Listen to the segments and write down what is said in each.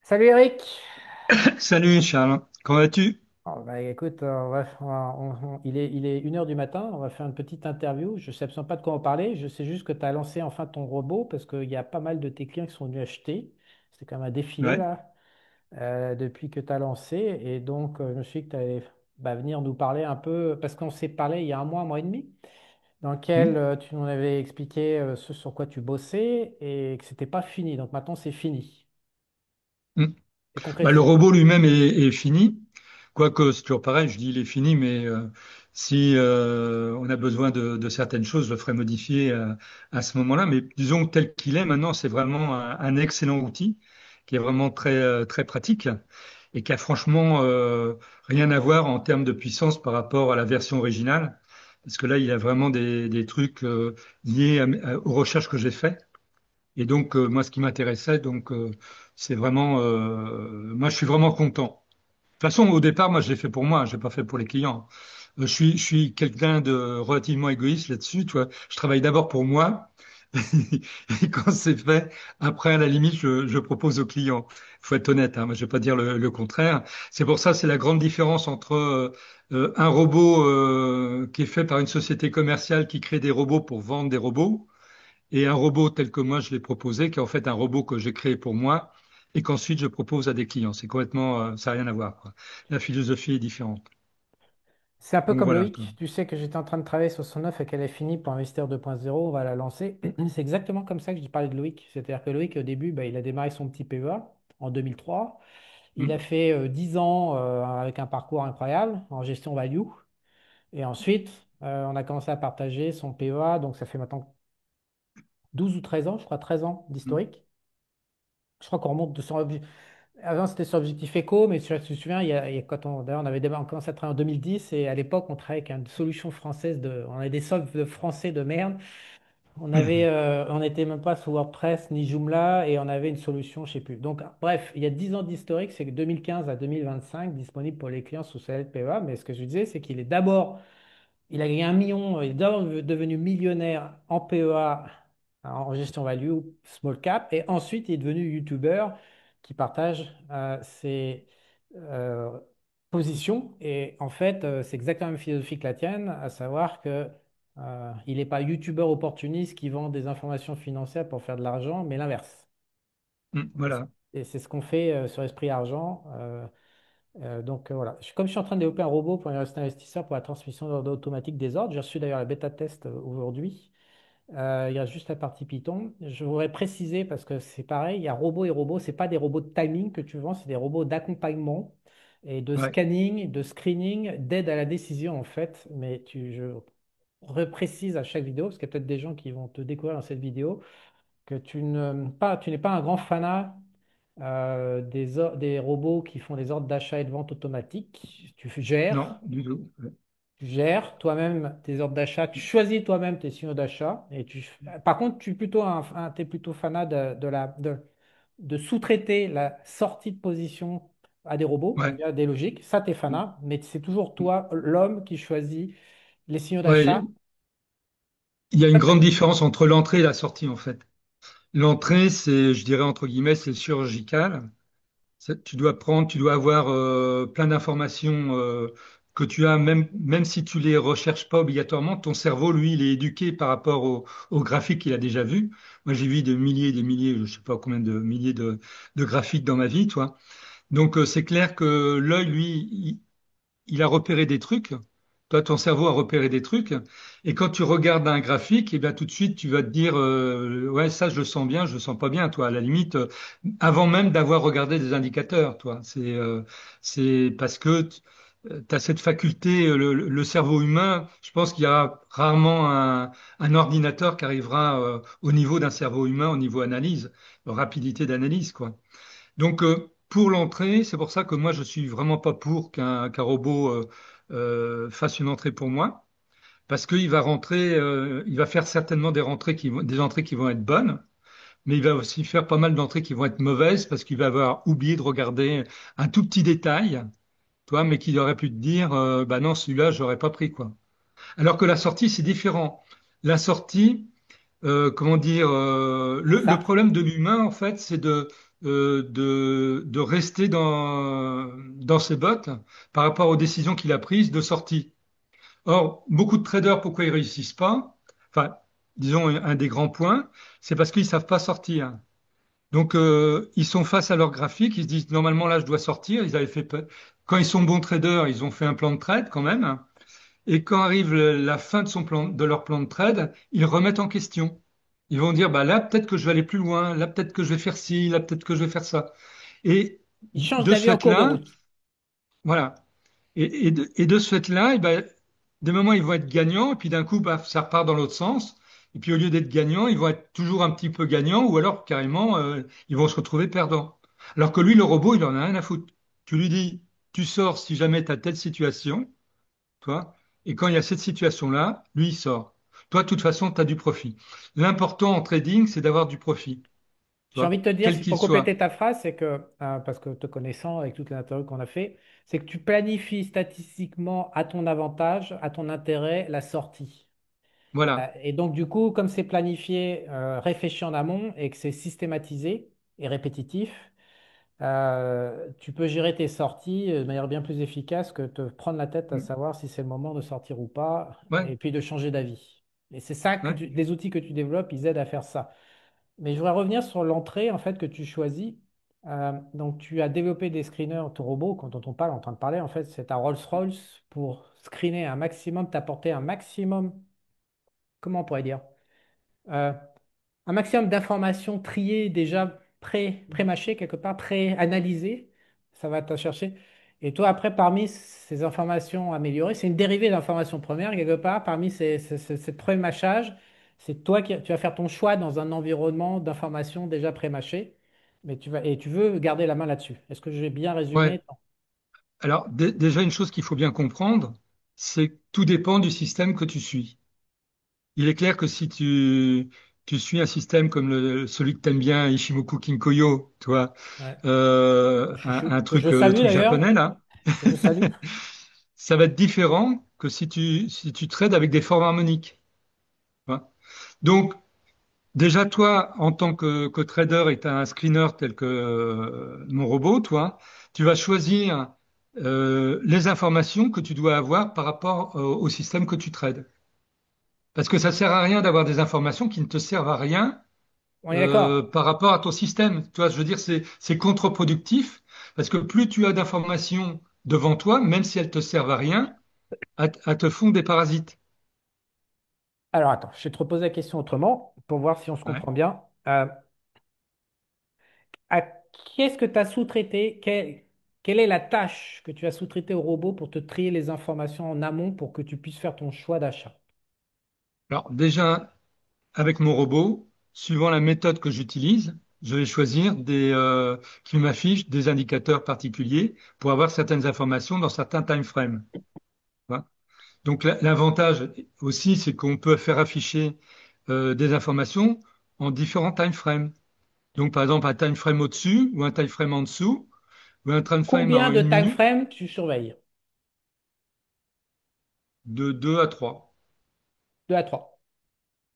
Salut Eric. Salut Charles, comment vas-tu? Écoute, il est 1 heure du matin, on va faire une petite interview. Je ne sais absolument pas de quoi en parler, je sais juste que tu as lancé enfin ton robot parce qu'il y a pas mal de tes clients qui sont venus acheter. C'est quand même un défilé Ouais. là, depuis que tu as lancé. Et donc, je me suis dit que tu allais venir nous parler un peu, parce qu'on s'est parlé il y a un mois et demi, dans lequel Hmm, tu nous avais expliqué ce sur quoi tu bossais et que c'était pas fini. Donc maintenant, c'est fini. hmm. C'est Le concrétisé. robot lui-même est fini, quoique c'est toujours pareil, je dis il est fini, mais si on a besoin de certaines choses, je le ferai modifier à ce moment-là. Mais disons que tel qu'il est maintenant, c'est vraiment un excellent outil qui est vraiment très pratique et qui a franchement rien à voir en termes de puissance par rapport à la version originale. Parce que là, il y a vraiment des trucs liés aux recherches que j'ai faites. Et donc, moi, ce qui m'intéressait, c'est vraiment, moi, je suis vraiment content. De toute façon, au départ, moi, je l'ai fait pour moi, je l'ai pas fait pour les clients. Je suis quelqu'un de relativement égoïste là-dessus, tu vois. Je travaille d'abord pour moi, et quand c'est fait, après, à la limite, je propose aux clients. Il faut être honnête, hein, moi, je vais pas dire le contraire. C'est pour ça, c'est la grande différence entre un robot qui est fait par une société commerciale qui crée des robots pour vendre des robots et un robot tel que moi je l'ai proposé, qui est en fait un robot que j'ai créé pour moi et qu'ensuite je propose à des clients. C'est complètement, ça n'a rien à voir, quoi. La philosophie est différente. C'est un peu Donc comme voilà, quoi. Loïc. Tu sais que j'étais en train de travailler sur son offre et qu'elle est finie pour Investir 2.0. On va la lancer. C'est exactement comme ça que je parlais de Loïc. C'est-à-dire que Loïc, au début, il a démarré son petit PEA en 2003. Il a Hmm, fait 10 ans avec un parcours incroyable en gestion value. Et ensuite, on a commencé à partager son PEA. Donc, ça fait maintenant 12 ou 13 ans, je crois, 13 ans hmm, d'historique. Je crois qu'on remonte de son avant, c'était sur Objectif Eco, mais tu te souviens, quand d'ailleurs, on commencé à travailler en 2010 et à l'époque, on travaillait avec une solution française on avait des soldes de français de merde. On n'était même pas sous WordPress ni Joomla et on avait une solution, je sais plus. Donc, bref, il y a 10 ans d'historique, c'est que 2015 à 2025 disponible pour les clients sous CLPEA. Mais ce que je disais, c'est qu'il est d'abord il a gagné 1 million, il est d'abord devenu millionnaire en PEA, en gestion value, small cap, et ensuite il est devenu YouTuber qui partage ses euh, positions. Et en fait, c'est exactement la même philosophie que la tienne, à savoir que il n'est pas YouTuber opportuniste qui vend des informations financières pour faire de l'argent, mais l'inverse. Et c- voilà. et c'est ce qu'on fait sur Esprit Argent. Voilà. Comme je suis en train de développer un robot pour les investisseurs pour la transmission d'ordre automatique des ordres, j'ai reçu d'ailleurs la bêta test aujourd'hui. Il y a juste la partie Python. Je voudrais préciser parce que c'est pareil, il y a robot et robot, c'est pas des robots de timing que tu vends, c'est des robots d'accompagnement et de Ouais. scanning, de screening, d'aide à la décision en fait. Mais je reprécise à chaque vidéo, parce qu'il y a peut-être des gens qui vont te découvrir dans cette vidéo, que tu n'es pas un grand fanat des robots qui font des ordres d'achat et de vente automatiques. Non, du tout. Ouais. Tu gères toi-même tes ordres d'achat, tu choisis toi-même tes signaux d'achat. Par contre, tu es plutôt, t'es plutôt fanat de sous-traiter la sortie de position à des robots Ouais. via des logiques. Ça, tu es fanat, mais c'est toujours toi, l'homme, qui choisit les signaux Ouais, d'achat. il y a une grande différence entre l'entrée et la sortie, en fait. L'entrée, c'est, je dirais, entre guillemets, c'est chirurgical. Tu dois avoir plein d'informations que tu as, même si tu les recherches pas obligatoirement. Ton cerveau, lui, il est éduqué par rapport au graphique qu'il a déjà vu. Moi, j'ai vu des milliers, je sais pas combien de milliers de graphiques dans ma vie, toi. Donc, c'est clair que l'œil, lui, il a repéré des trucs. Toi, ton cerveau a repéré des trucs. Et quand tu regardes un graphique, et bien tout de suite, tu vas te dire, ouais, ça, je le sens bien, je le sens pas bien, toi. À la limite, avant même d'avoir regardé des indicateurs, toi. C'est parce que tu as cette faculté, le cerveau humain. Je pense qu'il y a rarement un ordinateur qui arrivera au niveau d'un cerveau humain, au niveau analyse, rapidité d'analyse, quoi. Donc, pour l'entrée, c'est pour ça que moi, je suis vraiment pas pour qu'un robot fasse une entrée pour moi, parce qu'il va rentrer, il va faire certainement des entrées qui vont être bonnes, mais il va aussi faire pas mal d'entrées qui vont être mauvaises, parce qu'il va avoir oublié de regarder un tout petit détail, toi, mais qu'il aurait pu te dire, bah non, celui-là, j'aurais pas pris, quoi. Alors que la sortie, c'est différent. La sortie, comment dire, C'est le ça. problème de l'humain, en fait, de rester dans ses bottes par rapport aux décisions qu'il a prises de sortie. Or, beaucoup de traders, pourquoi ils réussissent pas? Enfin, disons un des grands points, c'est parce qu'ils savent pas sortir. Donc, ils sont face à leur graphique, ils se disent normalement là je dois sortir. Quand ils sont bons traders, ils ont fait un plan de trade quand même. Et quand arrive la fin de leur plan de trade, ils remettent en question. Ils vont dire bah là peut-être que je vais aller plus loin, là peut-être que je vais faire ci, là peut-être que je vais faire ça. Et Il change de ce d'avis en cours de fait-là, route. voilà. Et de ce fait-là, des moments, ils vont être gagnants, et puis d'un coup, bah, ça repart dans l'autre sens. Et puis au lieu d'être gagnants, ils vont être toujours un petit peu gagnants, ou alors carrément, ils vont se retrouver perdants. Alors que lui, le robot, il en a rien à foutre. Tu lui dis, tu sors si jamais tu as telle situation, toi, et quand il y a cette situation-là, lui, il sort. Toi, de toute façon, tu as du profit. L'important en trading, c'est d'avoir du profit, tu J'ai envie vois, de te dire, quel si qu'il pour compléter soit. ta phrase, c'est que, parce que te connaissant avec toutes les interviews qu'on a fait, c'est que tu planifies statistiquement à ton avantage, à ton intérêt, la sortie. Voilà. Et donc, du coup, comme c'est planifié, réfléchi en amont et que c'est systématisé et répétitif, tu peux gérer tes sorties de manière bien plus efficace que te prendre la tête à savoir si c'est le moment de sortir ou pas Ouais, et puis de changer d'avis. Et c'est ça que ouais. les outils que tu développes, ils aident à faire ça. Mais je voudrais revenir sur l'entrée en fait que tu choisis. Donc, tu as développé des screeners, ton robot, dont on parle, en train de parler, en fait, c'est un Rolls-Royce pour screener un maximum, t'apporter un maximum, comment on pourrait dire? Euh, un maximum d'informations triées déjà pré-mâchées quelque part, pré-analysées. Ça va te chercher. Et toi, après, parmi ces informations améliorées, c'est une dérivée d'informations premières quelque part. Parmi ces pré-mâchage, c'est toi qui tu vas faire ton choix dans un environnement d'informations déjà pré-mâchées. Mais et tu veux garder la main là-dessus. Est-ce que j'ai bien Ouais. résumé? Alors, déjà, une chose qu'il faut bien comprendre, c'est que tout dépend du système que tu suis. Il est clair que si tu suis un système comme celui que t'aimes bien, Ishimoku Kinkoyo, toi, Ouais. euh, Mon un, chouchou, un que je truc, le salue truc d'ailleurs, japonais, là, que je salue. ça va être différent que si tu trades avec des formes harmoniques. Tu vois. Donc, déjà, toi, en tant que trader et tu as un screener tel que mon robot, toi, tu vas choisir les informations que tu dois avoir par rapport au système que tu trades. Parce que ça sert à rien d'avoir des informations qui ne te servent à rien On est d'accord. par rapport à ton système. Tu vois, je veux dire, c'est contre-productif parce que plus tu as d'informations devant toi, même si elles te servent à rien, elles te font des parasites. Alors attends, je vais te reposer la question autrement pour voir si on se Ouais. comprend bien. À qui est-ce que tu as sous-traité? Quelle est la tâche que tu as sous-traitée au robot pour te trier les informations en amont pour que tu puisses faire ton choix d'achat? Alors déjà, avec mon robot, suivant la méthode que j'utilise, je vais choisir qui m'affichent des indicateurs particuliers pour avoir certaines informations dans certains time frames. Voilà. Donc l'avantage aussi, c'est qu'on peut faire afficher des informations en différents time frames. Donc par exemple un time frame au-dessus ou un time frame en dessous ou un time frame Combien en de une time minute frame tu surveilles? de 2 à 3. 2 à 3.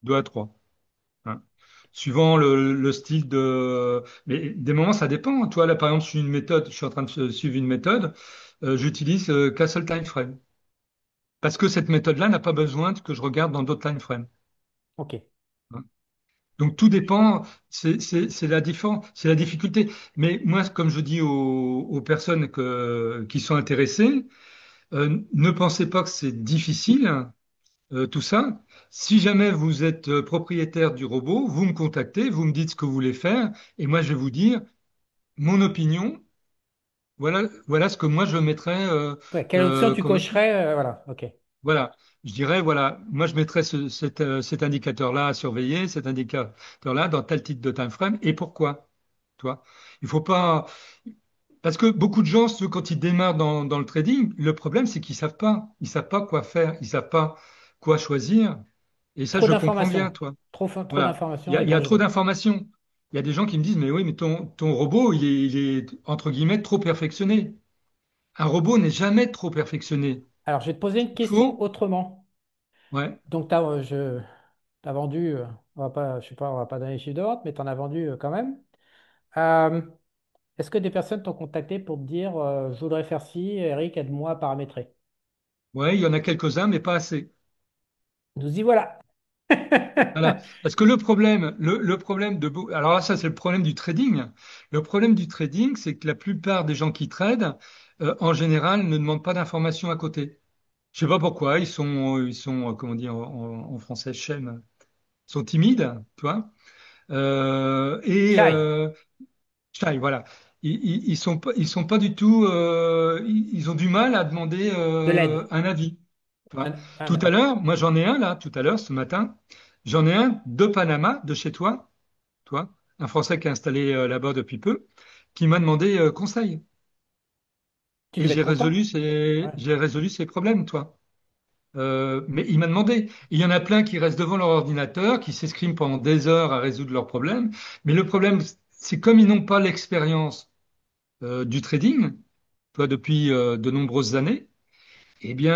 2 à 3. Hein. Suivant le style de. Mais des moments, ça dépend. Toi, là, par exemple, je suis en train de suivre une méthode, j'utilise qu'un seul time frame. Parce que cette méthode-là n'a pas besoin que je regarde dans d'autres time frames. Ok. Hein. Donc tout dépend, c'est la difficulté. Mais moi, comme je dis aux personnes qui sont intéressées, ne pensez pas que c'est difficile, tout ça. Si jamais vous êtes propriétaire du robot, vous me contactez, vous me dites ce que vous voulez faire, et moi je vais vous dire mon opinion. Voilà ce que moi je mettrais Ouais, quelle option tu comme. cocherais? Voilà. Ok. Voilà, je dirais, voilà, moi je mettrais cet indicateur-là à surveiller, cet indicateur-là dans tel type de time frame, et pourquoi? Toi, il faut pas. Parce que beaucoup de gens, quand ils démarrent dans le trading, le problème c'est qu'ils savent pas. Ils savent pas quoi faire, ils savent pas quoi choisir. Et ça, Trop je comprends bien, d'informations. toi. Trop Voilà. Il y d'informations a, et il y a trop brouillon. d'informations. Il y a des gens qui me disent, mais oui, mais ton robot, il est, entre guillemets trop perfectionné. Un robot n'est jamais trop perfectionné. Alors, je vais te poser une Il question faut, autrement. ouais, Donc, t'as vendu, on va pas, je sais pas, on va pas donner les chiffres de vente, mais tu en as vendu quand même. Euh, Est-ce que des personnes t'ont contacté pour te dire je voudrais faire ci, Eric, aide-moi à paramétrer? Ouais, il y en a quelques-uns, mais pas assez. Nous y voilà. Voilà. Parce que le problème alors là, ça, c'est le problème du trading. Le problème du trading, c'est que la plupart des gens qui tradent, en général, ne demandent pas d'informations à côté. Je sais pas pourquoi, comment dire en français, shame, ils sont timides, tu vois. Et Shy, shy, voilà. Ils sont pas du tout, ils ont du mal à demander de l'aide. un avis. Tu vois. Tout à D'accord. l'heure, moi j'en ai un là, tout à l'heure, ce matin, j'en ai un de Panama, de chez toi, toi, un Français qui est installé là-bas depuis peu, qui m'a demandé conseil. Tu Et devais être content. Ouais. j'ai résolu ses problèmes, toi. Mais il m'a demandé. Il y en a plein qui restent devant leur ordinateur, qui s'escriment pendant des heures à résoudre leurs problèmes. Mais le problème, c'est comme ils n'ont pas l'expérience du trading, toi, depuis de nombreuses années, eh bien,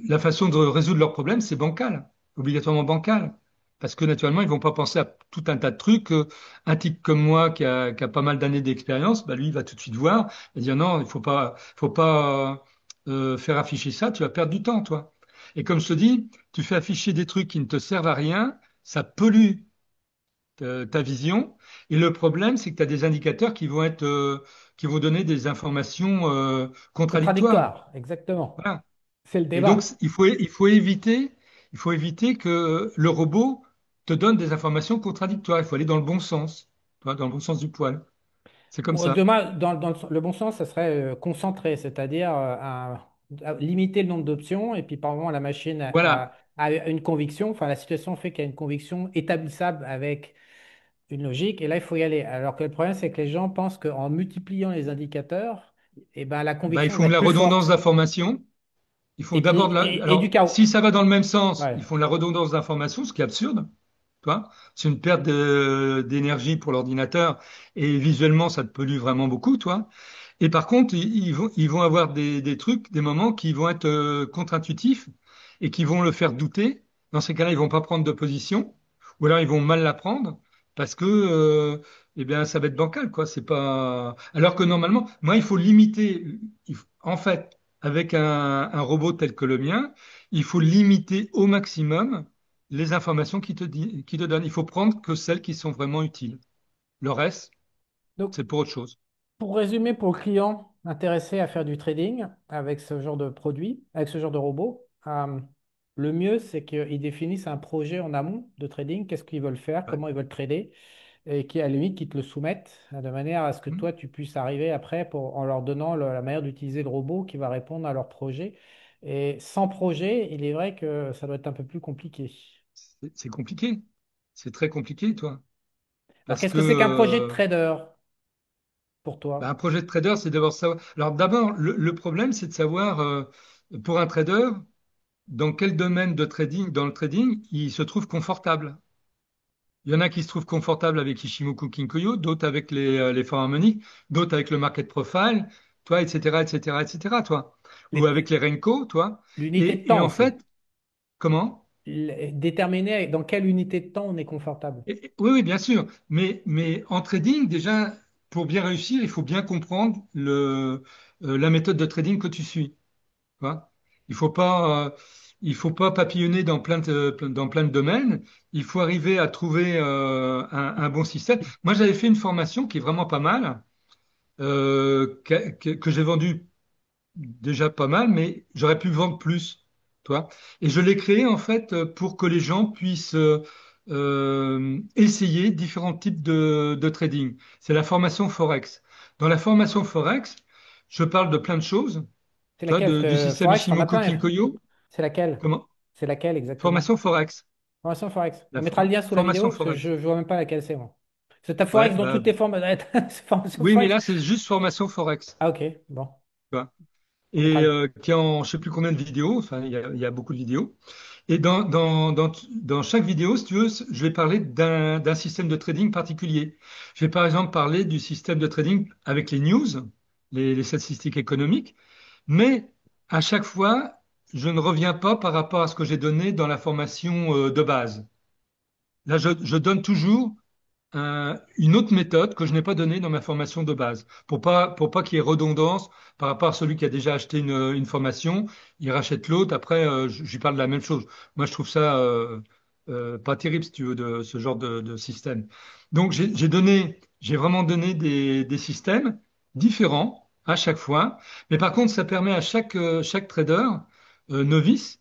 la façon de résoudre leurs problèmes, c'est bancal, obligatoirement bancal. Parce que naturellement, ils vont pas penser à tout un tas de trucs. Un type comme moi, qui a pas mal d'années d'expérience, bah, lui, il va tout de suite voir et dire non, faut pas faire afficher ça, tu vas perdre du temps, toi. Et comme je te dis, tu fais afficher des trucs qui ne te servent à rien, ça pollue ta vision. Et le problème, c'est que tu as des indicateurs qui vont donner des informations contradictoires. Contradictoire, exactement. Voilà. C'est le Et donc, débat. il faut éviter que le robot te donne des informations contradictoires. Il faut aller dans le bon sens, tu vois, dans le bon sens du poil. C'est comme Bon, ça. demain, dans le bon sens, ça serait concentré, c'est-à-dire à limiter le nombre d'options et puis par moment la machine Voilà. a une conviction, enfin la situation fait qu'il y a une conviction établissable avec une logique et là il faut y aller. Alors que le problème c'est que les gens pensent qu'en multipliant les indicateurs, eh ben, la Ben, ils conviction va font de être la plus redondance forte. d'informations. Ils font Et d'abord puis et du alors, si chaos. ça va dans le même sens, Ouais. ils font de la redondance d'informations, ce qui est absurde. Tu vois, c'est une perte d'énergie pour l'ordinateur et visuellement, ça te pollue vraiment beaucoup, toi. Et par contre, ils vont avoir des trucs, des moments qui vont être contre-intuitifs et qui vont le faire douter. Dans ces cas-là, ils vont pas prendre de position, ou alors ils vont mal la prendre parce que, eh bien, ça va être bancal, quoi. C'est pas. Alors que normalement, moi, il faut limiter. En fait, avec un robot tel que le mien, il faut limiter au maximum les informations qui te donnent. Il faut prendre que celles qui sont vraiment utiles. Le reste, Donc c'est pour autre chose. pour résumer, pour le client intéressé à faire du trading avec ce genre de produit, avec ce genre de robot, le mieux, c'est qu'ils définissent un projet en amont de trading, qu'est-ce qu'ils veulent faire, Ouais. comment ils veulent trader, et qui, à la limite, qu'ils te le soumettent de manière à ce que Hmm. toi, tu puisses arriver après en leur donnant la manière d'utiliser le robot qui va répondre à leur projet. Et sans projet, il est vrai que ça doit être un peu plus compliqué. C'est compliqué. C'est très compliqué, toi. Alors, Parce qu'est-ce que que c'est qu'un projet de trader pour bah, toi? un projet de trader, c'est d'abord savoir. Alors d'abord, le problème, c'est de savoir, pour un trader, dans quel domaine de trading, dans le trading, il se trouve confortable. Il y en a qui se trouvent confortables avec Ishimoku Kinkoyo, d'autres avec les forts harmoniques, d'autres avec le market profile, toi, etc., etc., etc., toi. Ou avec les Renko, toi. L'unité de Et temps en aussi. fait, comment? Déterminer dans quelle unité de temps on est confortable. Oui, oui, bien sûr. Mais en trading, déjà, pour bien réussir, il faut bien comprendre la méthode de trading que tu suis. Tu vois. Il faut pas, il faut pas papillonner dans plein de domaines. Il faut arriver à trouver un bon système. Moi, j'avais fait une formation qui est vraiment pas mal, que j'ai vendue déjà pas mal, mais j'aurais pu vendre plus, toi. Et je l'ai créé en fait pour que les gens puissent essayer différents types de trading. C'est la formation Forex. Dans la formation Forex, je parle de plein de choses, C'est toi, laquelle? Parce du que système Forex, t'en as Ishimoku plein. Kinkoyo. C'est laquelle? Comment? C'est laquelle exactement? Formation Forex. Formation Forex. On La mettra le lien sous la vidéo formation parce que Forex. je ne vois même pas laquelle c'est moi. C'est ta Ouais, Forex dans bah, toutes tes formes. C'est formation oui, mais Forex. là, c'est juste formation Forex. Ah ok, bon. Tu vois. On mettra Et le... qui est en je sais plus combien de vidéos, enfin, il y a beaucoup de vidéos. Et dans chaque vidéo, si tu veux, je vais parler d'un système de trading particulier. Je vais par exemple parler du système de trading avec les news, les statistiques économiques, mais à chaque fois, je ne reviens pas par rapport à ce que j'ai donné dans la formation de base. Là, je donne toujours. une autre méthode que je n'ai pas donnée dans ma formation de base, pour pas qu'il y ait redondance par rapport à celui qui a déjà acheté une formation, il rachète l'autre, après, je lui parle de la même chose. Moi, je trouve ça pas terrible, si tu veux, de ce genre de système. Donc, j'ai vraiment donné des systèmes différents à chaque fois, mais par contre, ça permet à chaque trader novice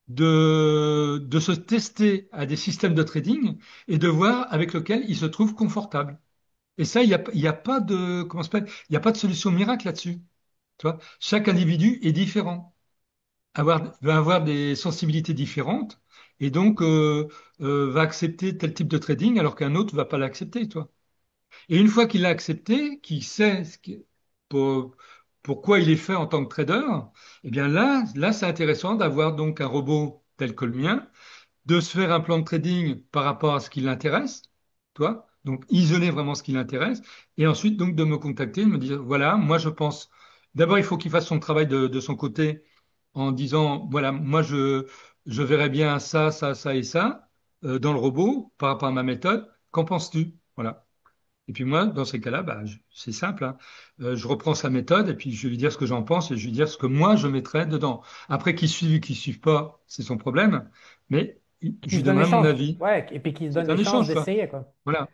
de se tester à des systèmes de trading et de voir avec lequel il se trouve confortable. Et ça, il y a pas de, comment ça s'appelle, il y a pas de solution miracle là-dessus. Tu vois, chaque individu est différent, va avoir des sensibilités différentes et donc va accepter tel type de trading alors qu'un autre va pas l'accepter, toi. Et une fois qu'il l'a accepté, qu'il sait pour- pourquoi il est fait en tant que trader, eh bien là, c'est intéressant d'avoir donc un robot tel que le mien, de se faire un plan de trading par rapport à ce qui l'intéresse, toi, donc isoler vraiment ce qui l'intéresse, et ensuite donc de me contacter, de me dire, voilà, moi je pense, d'abord il faut qu'il fasse son travail de son côté en disant, voilà, je verrais bien ça, ça, ça et ça dans le robot par rapport à ma méthode, qu'en penses-tu? Voilà. Et puis moi, dans ces cas-là, bah, c'est simple, hein. Je reprends sa méthode et puis je vais lui dire ce que j'en pense et je vais lui dire ce que moi je mettrais dedans. Après, qu'il suive pas, c'est son problème, mais je Qui lui se donne les donnerai mon chances. avis. Ouais, et puis qui se donne C'est les un chances échange, quoi. d'essayer, quoi. Voilà.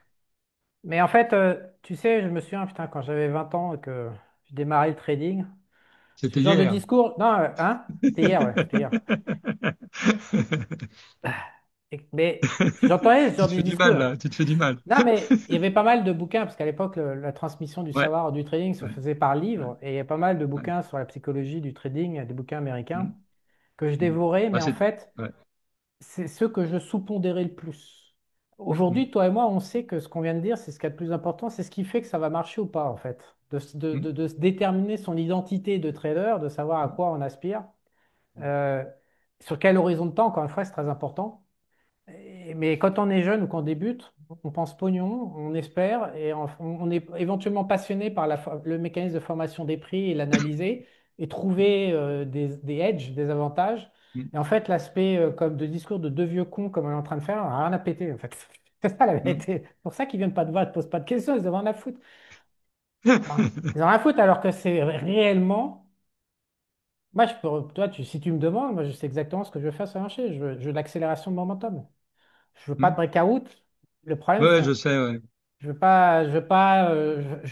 Mais en fait, tu sais, je me souviens, putain, quand j'avais 20 ans et que je démarrais le trading, ce C'était genre de hier. discours, non, hein, c'était hier, ouais, c'était hier. Mais j'entendais ce Tu genre te de fais du mal, discours. là. Tu te fais du mal. Non, mais il y avait pas mal de bouquins, parce qu'à l'époque, la transmission du Ouais, savoir du trading se ouais, faisait par ouais, livre, et il y a pas mal de ouais. bouquins sur la psychologie du trading, des bouquins américains, Mm, que je mm. dévorais, Bah, mais en fait, ouais. c'est ceux que je sous-pondérais le plus. Mm, Aujourd'hui, toi et moi, on sait que ce qu'on vient de dire, c'est ce qui est le plus important, c'est ce qui fait que ça va marcher ou pas, en fait. mm, De se déterminer son identité de trader, de savoir à mm, quoi on aspire, euh, sur quel horizon de temps, encore une fois, c'est très important. Mais quand on est jeune ou qu'on débute, on pense pognon, on espère et on est éventuellement passionné par le mécanisme de formation des prix et l'analyser et trouver des edges, des avantages. mm, Et en fait, l'aspect comme de discours de deux vieux cons comme on est en train de faire, on n'a rien à péter en fait. C'est ça la mm. vérité. C'est pour ça qu'ils viennent pas te voir, ils te posent pas de questions, ils ont rien à foutre. Enfin, ils ont rien à foutre alors que c'est réellement. Moi, toi, si tu me demandes, moi, je sais exactement ce que je veux faire sur le marché. Je veux de l'accélération de momentum. Je veux pas de Mm. breakout. Le problème, Ouais, je sais, ouais. je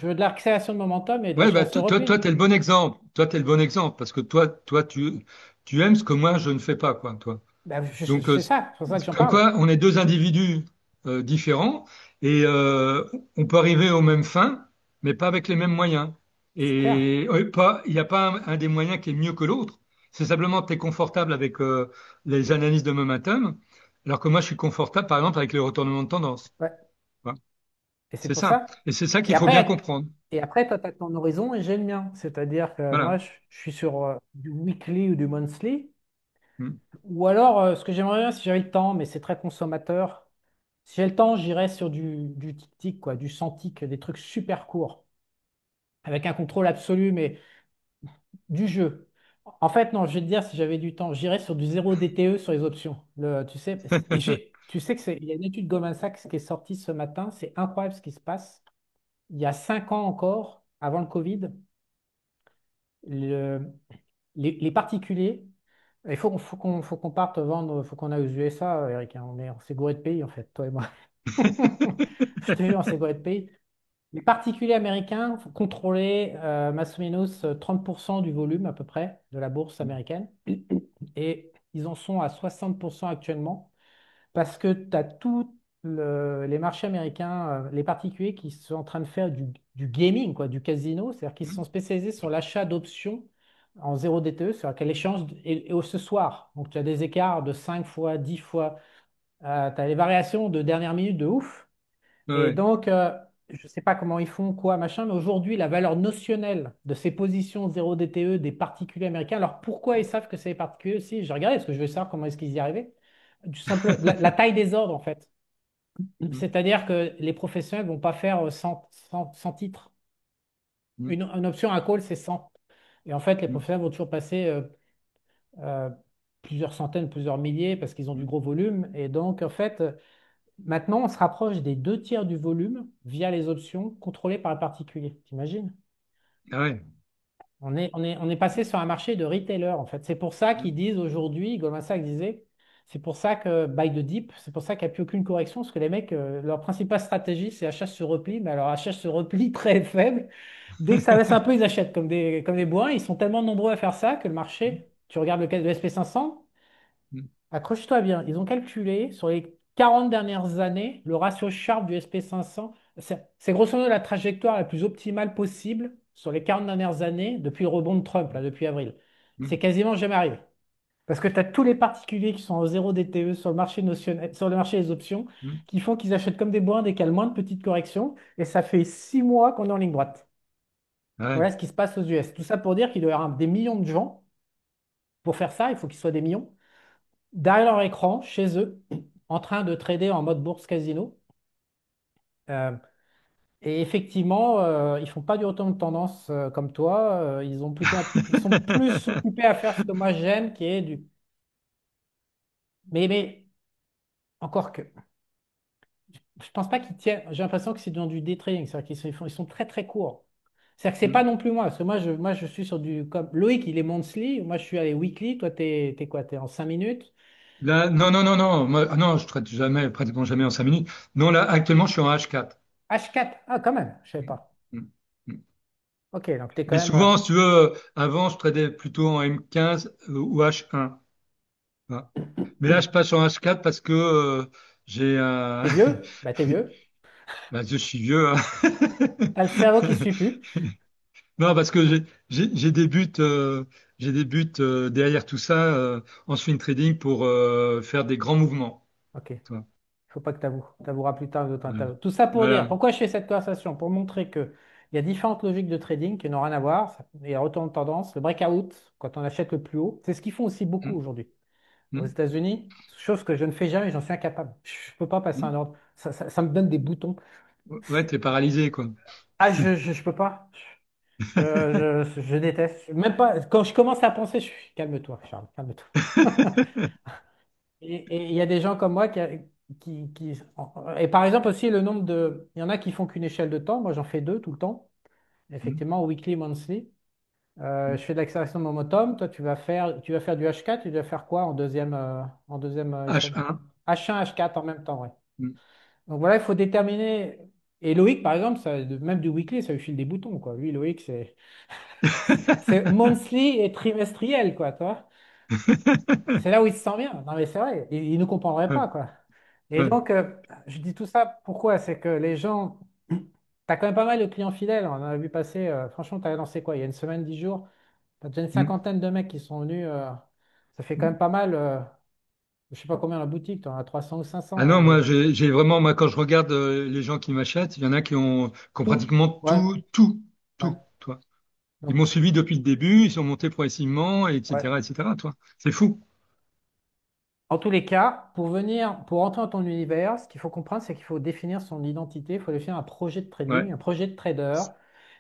veux de l'accélération de momentum et de la Ouais, bah, chasse au repli. t'es le bon exemple. Toi, t'es le bon exemple parce que tu aimes ce que moi, je ne fais pas, quoi, toi. Ben, Donc, c'est ça, c'est pour ça que c'est j'en comme parle. quoi, on est deux individus différents et on peut arriver aux mêmes fins, mais pas avec les mêmes moyens. C'est clair. Et il n'y a pas un des moyens qui est mieux que l'autre. C'est simplement que tu es confortable avec les analyses de momentum, alors que moi, je suis confortable, par exemple, avec le retournement de tendance. Ouais. Voilà. Et c'est C'est pour ça. ça. Et c'est ça Et qu'il faut bien après, comprendre. toi, tu as ton horizon et j'ai le mien. C'est-à-dire que moi, Voilà. je suis sur du weekly ou du monthly. Mm. Ou alors, ce que j'aimerais bien, si j'avais le temps, mais c'est très consommateur, si j'ai le temps, j'irais sur du tic-tic, quoi, du 100 tic, des trucs super courts, avec un contrôle absolu, mais du jeu. En fait, non, je vais te dire, si j'avais du temps, j'irais sur du zéro DTE sur les options. Tu sais, tu sais il y a une étude Goldman Sachs qui est sortie ce matin, c'est incroyable ce qui se passe. Il y a 5 ans encore, avant le Covid, le- les particuliers, faut qu'on parte vendre, faut qu'on aille aux USA, Eric, hein, on s'est gouré de pays en fait, toi et moi. Je te jure, on s'est gouré de pays. Les particuliers américains contrôlaient mass ou menos 30% du volume à peu près de la bourse américaine. Et ils en sont à 60% actuellement parce que tu as tous les marchés américains, les particuliers qui sont en train de faire du gaming, quoi, du casino, c'est-à-dire qu'ils sont spécialisés sur l'achat d'options en zéro DTE, c'est-à-dire qu'elles échangent ce soir. Donc tu as des écarts de 5 fois, 10 fois. Tu as les variations de dernière minute de ouf. Ouais, Et ouais. donc, je ne sais pas comment ils font, quoi, machin, mais aujourd'hui, la valeur notionnelle de ces positions 0 DTE des particuliers américains, alors pourquoi ils savent que c'est les particuliers aussi? J'ai regardé parce que je veux savoir comment est-ce qu'ils y arrivaient. Du simple, la taille des ordres, en fait. Mm. C'est-à-dire que les professionnels ne vont pas faire 100 titres. Mm. Une option à call, c'est 100. Et en fait, les Mm. professionnels vont toujours passer euh, plusieurs centaines, plusieurs milliers parce qu'ils ont du Mm. gros volume. Et donc, en fait, Maintenant, on se rapproche des deux tiers du volume via les options contrôlées par le particulier. T'imagines? Ah ouais. On est passé sur un marché de retailer, en fait. C'est pour ça qu'ils Mm, disent aujourd'hui, Goldman Sachs disait, c'est pour ça que buy the dip, c'est pour ça qu'il n'y a plus aucune correction, parce que les mecs, leur principale stratégie, c'est achat sur repli, mais alors achat sur repli très faible. Dès que ça baisse un peu, ils achètent comme des bourrins. Ils sont tellement nombreux à faire ça que le mm, marché, tu regardes le SP500, mm, accroche-toi bien, ils ont calculé sur les 40 dernières années, le ratio Sharpe du SP500, c'est grosso modo la trajectoire la plus optimale possible sur les 40 dernières années depuis le rebond de Trump, là, depuis avril. C'est mm, quasiment jamais arrivé. Parce que tu as tous les particuliers qui sont en zéro DTE sur le marché notionnel, sur le marché des options, mm. qui font qu'ils achètent comme des bourrins dès qu'il y a le moins de petites corrections, et ça fait 6 mois qu'on est en ligne droite. Ah ouais. Voilà ce qui se passe aux US. Tout ça pour dire qu'il doit y avoir des millions de gens pour faire ça, il faut qu'ils soient des millions derrière leur écran, chez eux, en train de trader en mode bourse casino. Euh, et effectivement, ils font pas du retour de tendance comme toi. Ils sont plus occupés à faire ce que moi j'aime, qui est du. Mais encore que, je pense pas qu'ils tiennent. J'ai l'impression que c'est dans du day trading, c'est-à-dire qu'ils sont très très courts. C'est-à-dire que c'est pas Mm. non plus moi, parce que moi je suis sur du comme Loïc, il est monthly, moi je suis allé weekly. Toi t'es quoi? T'es en 5 minutes? Là, non, non, non, non. Ah non, je traite jamais, pratiquement jamais en 5 minutes. Non, là, actuellement, je suis en H4. H4. Ah, quand même, je savais Mm, pas. mm, mm. Ok, donc t'es quand Mais même. souvent, si tu veux, avant, je traitais plutôt en M15 ou H1. Voilà. Mais là, je passe en H4 parce que j'ai un. T'es vieux? Bah, t'es vieux. Bah, je suis vieux, hein. T'as le cerveau qui suit plus. Non, parce que j'ai des buts derrière tout ça en swing trading pour faire des grands mouvements. Ok. Il Tu vois. faut pas que t'avoues. T'avoueras plus tard de ton Voilà. interview. Tout ça pour dire, Voilà. pourquoi je fais cette conversation? Pour montrer que il y a différentes logiques de trading qui n'ont rien à voir. Il y a retour de tendance, le breakout, quand on achète le plus haut. C'est ce qu'ils font aussi beaucoup Mm, aujourd'hui. Aux mm, États-Unis, chose que je ne fais jamais, j'en suis incapable. Je peux pas passer un mm. ordre. Ça me donne des boutons. Ouais, t'es paralysé, quoi. Ah, je peux pas. Je déteste. Même pas. Quand je commence à penser, je suis calme-toi, Charles, calme-toi. Et il y a des gens comme moi qui. Et par exemple aussi, le nombre de. Il y en a qui font qu'une échelle de temps. Moi, j'en fais deux tout le temps. Mm, Effectivement, weekly, monthly. mm. Je fais de l'accélération de momentum. Toi, tu vas faire du H4. Tu vas faire quoi en deuxième échelle? H1. H1, H4 en même temps, ouais. Mm. Donc voilà, il faut déterminer. Et Loïc, par exemple, même du weekly, ça lui file des boutons, quoi. Lui, Loïc, c'est monthly et trimestriel, quoi, toi. C'est là où il se sent bien. Non, mais c'est vrai, il ne comprendrait Ouais, pas, quoi. Et ouais. donc, je dis tout ça pourquoi? C'est que les gens, tu as quand même pas mal de clients fidèles. On en a vu passer, franchement, tu as lancé quoi? Il y a une semaine, 10 jours. Tu as déjà une Mm, cinquantaine de mecs qui sont venus. Ça fait quand mm. même pas mal. Je sais pas combien la boutique, tu en as 300 ou Ah 500, non, hein, moi, j'ai vraiment, moi, quand je regarde les gens qui m'achètent, il y en a qui ont tout. pratiquement Ouais, tout, tout, ouais. tout, toi. Ils Donc, m'ont suivi depuis le début, ils sont montés progressivement, ouais. etc., etc., toi. C'est fou. En tous les cas, pour entrer dans ton univers, ce qu'il faut comprendre, c'est qu'il faut définir son identité, il faut définir un projet de Ouais, trading, un projet de trader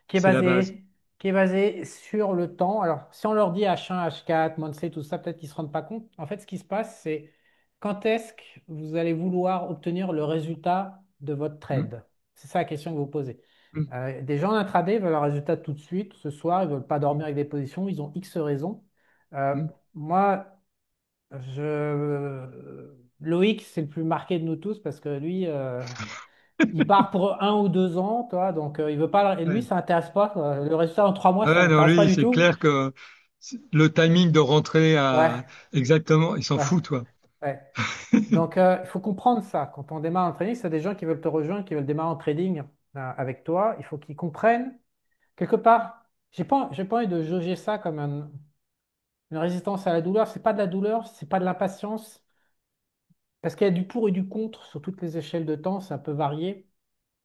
qui est c'est la base. basé, qui est basé sur le temps. Alors, si on leur dit H1, H4, monthly, tout ça, peut-être qu'ils ne se rendent pas compte. En fait, ce qui se passe, c'est quand est-ce que vous allez vouloir obtenir le résultat de votre Mm, trade? C'est ça la question que vous posez. mm, Des gens en intraday veulent un résultat tout de suite, ce soir, ils ne veulent pas mm, dormir avec des positions, ils ont X raisons. Euh, mm. moi, Loïc, c'est le plus marqué de nous tous parce que lui, il part pour 1 ou 2 ans, toi, donc il veut pas. Et lui, Ouais. ça l'intéresse pas, quoi. Le résultat en 3 mois, ça Ouais, non, l'intéresse pas lui, du c'est tout. clair que le timing de rentrer à Ouais, exactement, il s'en ouais, fout, toi. ouais. Donc, il faut comprendre ça. Quand on démarre en trading, c'est des gens qui veulent te rejoindre, qui veulent démarrer en trading avec toi. Il faut qu'ils comprennent quelque part. J'ai pas envie de jauger ça comme une résistance à la douleur. C'est pas de la douleur, c'est pas de l'impatience, parce qu'il y a du pour et du contre sur toutes les échelles de temps. Ça peut varier.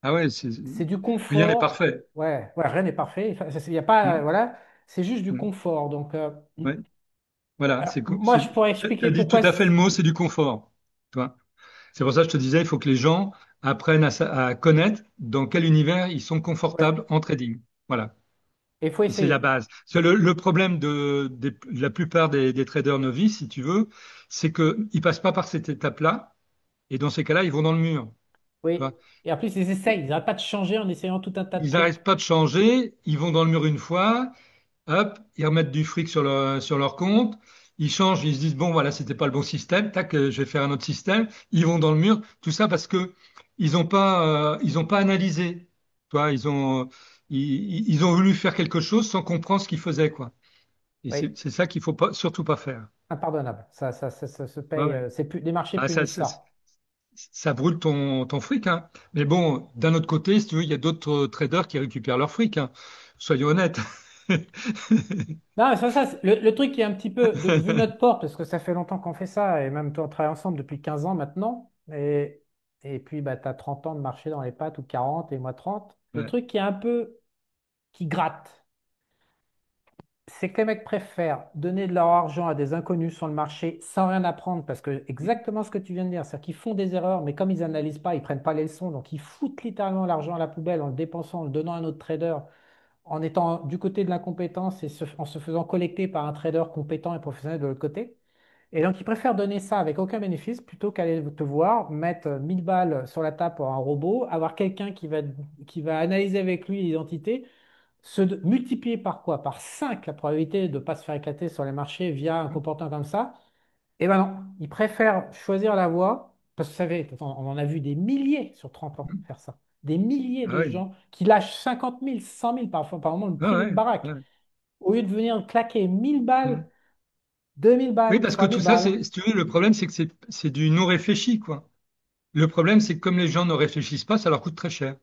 Ah ouais, C'est du rien n'est confort. parfait. Ouais, ouais, rien n'est parfait. Enfin, il y a pas, Mm, voilà, c'est juste du mm. confort. Donc, Ouais, voilà, alors, moi, je pourrais t'as expliquer dit tout pourquoi. à fait le mot, c'est du confort. Toi. C'est pour ça que je te disais, il faut que les gens apprennent à connaître dans quel univers ils sont Ouais, confortables en trading. Voilà. il faut Et c'est la essayer. base. Le problème de la plupart des traders novices, si tu veux, c'est qu'ils ne passent pas par cette étape-là. Et dans ces cas-là, ils vont dans le mur. Tu Oui. vois. Et en plus, ils essayent. Ils n'arrêtent pas de changer en essayant tout un tas de Ils trucs. n'arrêtent pas de changer, ils vont dans le mur une fois, hop, ils remettent du fric sur leur compte, ils changent, ils se disent, bon, voilà, c'était pas le bon système, tac, je vais faire un autre système, ils vont dans le mur, tout ça parce que ils ont pas analysé. Tu vois, ils ont voulu faire quelque chose sans comprendre ce qu'ils faisaient, quoi. Et Oui. c'est ça qu'il faut pas, surtout pas faire. Impardonnable. Ça se Ouais, paye. ouais. C'est plus, les marchés Ah, punissent ça. ça brûle ton fric, hein. Mais bon, d'un autre côté, si tu veux, il y a d'autres traders qui récupèrent leur fric, hein. Soyons honnêtes. Non, mais le truc qui est un petit peu, vu notre porte, parce que ça fait longtemps qu'on fait ça, et même toi, on travaille ensemble depuis 15 ans maintenant, et puis bah, tu as 30 ans de marché dans les pattes, ou 40 et moi 30. Le Ouais. truc qui est un peu, qui gratte, c'est que les mecs préfèrent donner de leur argent à des inconnus sur le marché sans rien apprendre, parce que exactement ce que tu viens de dire, c'est-à-dire qu'ils font des erreurs, mais comme ils n'analysent pas, ils prennent pas les leçons, donc ils foutent littéralement l'argent à la poubelle en le dépensant, en le donnant à un autre trader, en étant du côté de l'incompétence et en se faisant collecter par un trader compétent et professionnel de l'autre côté. Et donc, ils préfèrent donner ça avec aucun bénéfice plutôt qu'aller te voir, mettre 1000 balles sur la table pour un robot, avoir quelqu'un qui va analyser avec lui l'identité, multiplier par quoi? Par 5 la probabilité de ne pas se faire éclater sur les marchés via un comportement comme ça. Et ben non, ils préfèrent choisir la voie, parce que vous savez, attends, on en a vu des milliers sur 30 ans faire ça. Des milliers Ah de oui. gens qui lâchent 50 000, 100 000 parfois, par moment, le Ah prix d'une ouais, baraque. ouais. Au lieu de venir claquer 1000 balles, Mm. 2000 Oui, balles, parce que 3000 tout ça, balles, si tu veux, le problème, c'est que c'est du non réfléchi, quoi. Le problème, c'est que comme les gens ne réfléchissent pas, ça leur coûte très cher.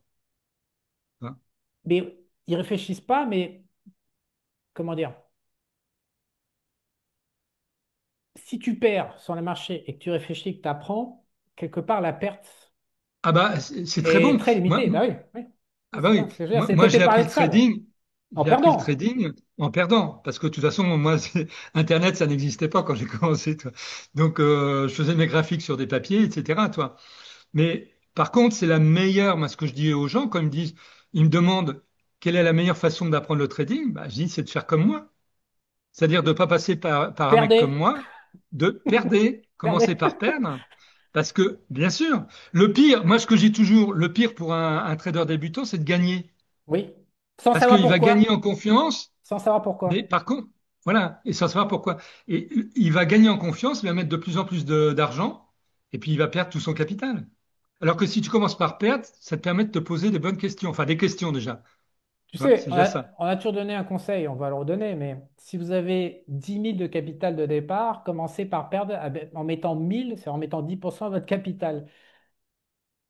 Hein. mais ils réfléchissent pas, mais comment dire? Si tu perds sur le marché et que tu réfléchis, que tu apprends, quelque part, la perte Ah bah, c'est très est bon. très Moi, limitée. Bah oui, oui. Oui, ah bah c'est oui. ça. Ce que je veux dire, c'est Moi, toi, t'es j'ai appris parlé le de ça, là. trading. En J'ai appris le perdant. trading en perdant. Parce que de toute façon, moi, Internet, ça n'existait pas quand j'ai commencé, toi. Donc, je faisais mes graphiques sur des papiers, etc., toi. Mais par contre, c'est la meilleure, moi, ce que je dis aux gens, quand ils me demandent quelle est la meilleure façon d'apprendre le trading, bah, je dis, c'est de faire comme moi. C'est-à-dire de ne pas passer par un mec comme Perdez. moi, de perdre, commencer Perdez. par perdre. Parce que, bien sûr, le pire, moi, ce que j'ai toujours, le pire pour un trader débutant, c'est de gagner. Oui. Sans Parce savoir qu'il va gagner pourquoi. en confiance, Sans savoir mais pourquoi. par contre, voilà, et sans savoir pourquoi. Et il va gagner en confiance, il va mettre de plus en plus d'argent, et puis il va perdre tout son capital. Alors que si tu commences par perdre, ça te permet de te poser des bonnes questions, enfin des questions déjà. Tu Tu vois, sais, c'est déjà ça. on a toujours donné un conseil, on va le redonner, mais si vous avez 10 000 de capital de départ, commencez par perdre en mettant 1000, c'est en mettant 10% de votre capital.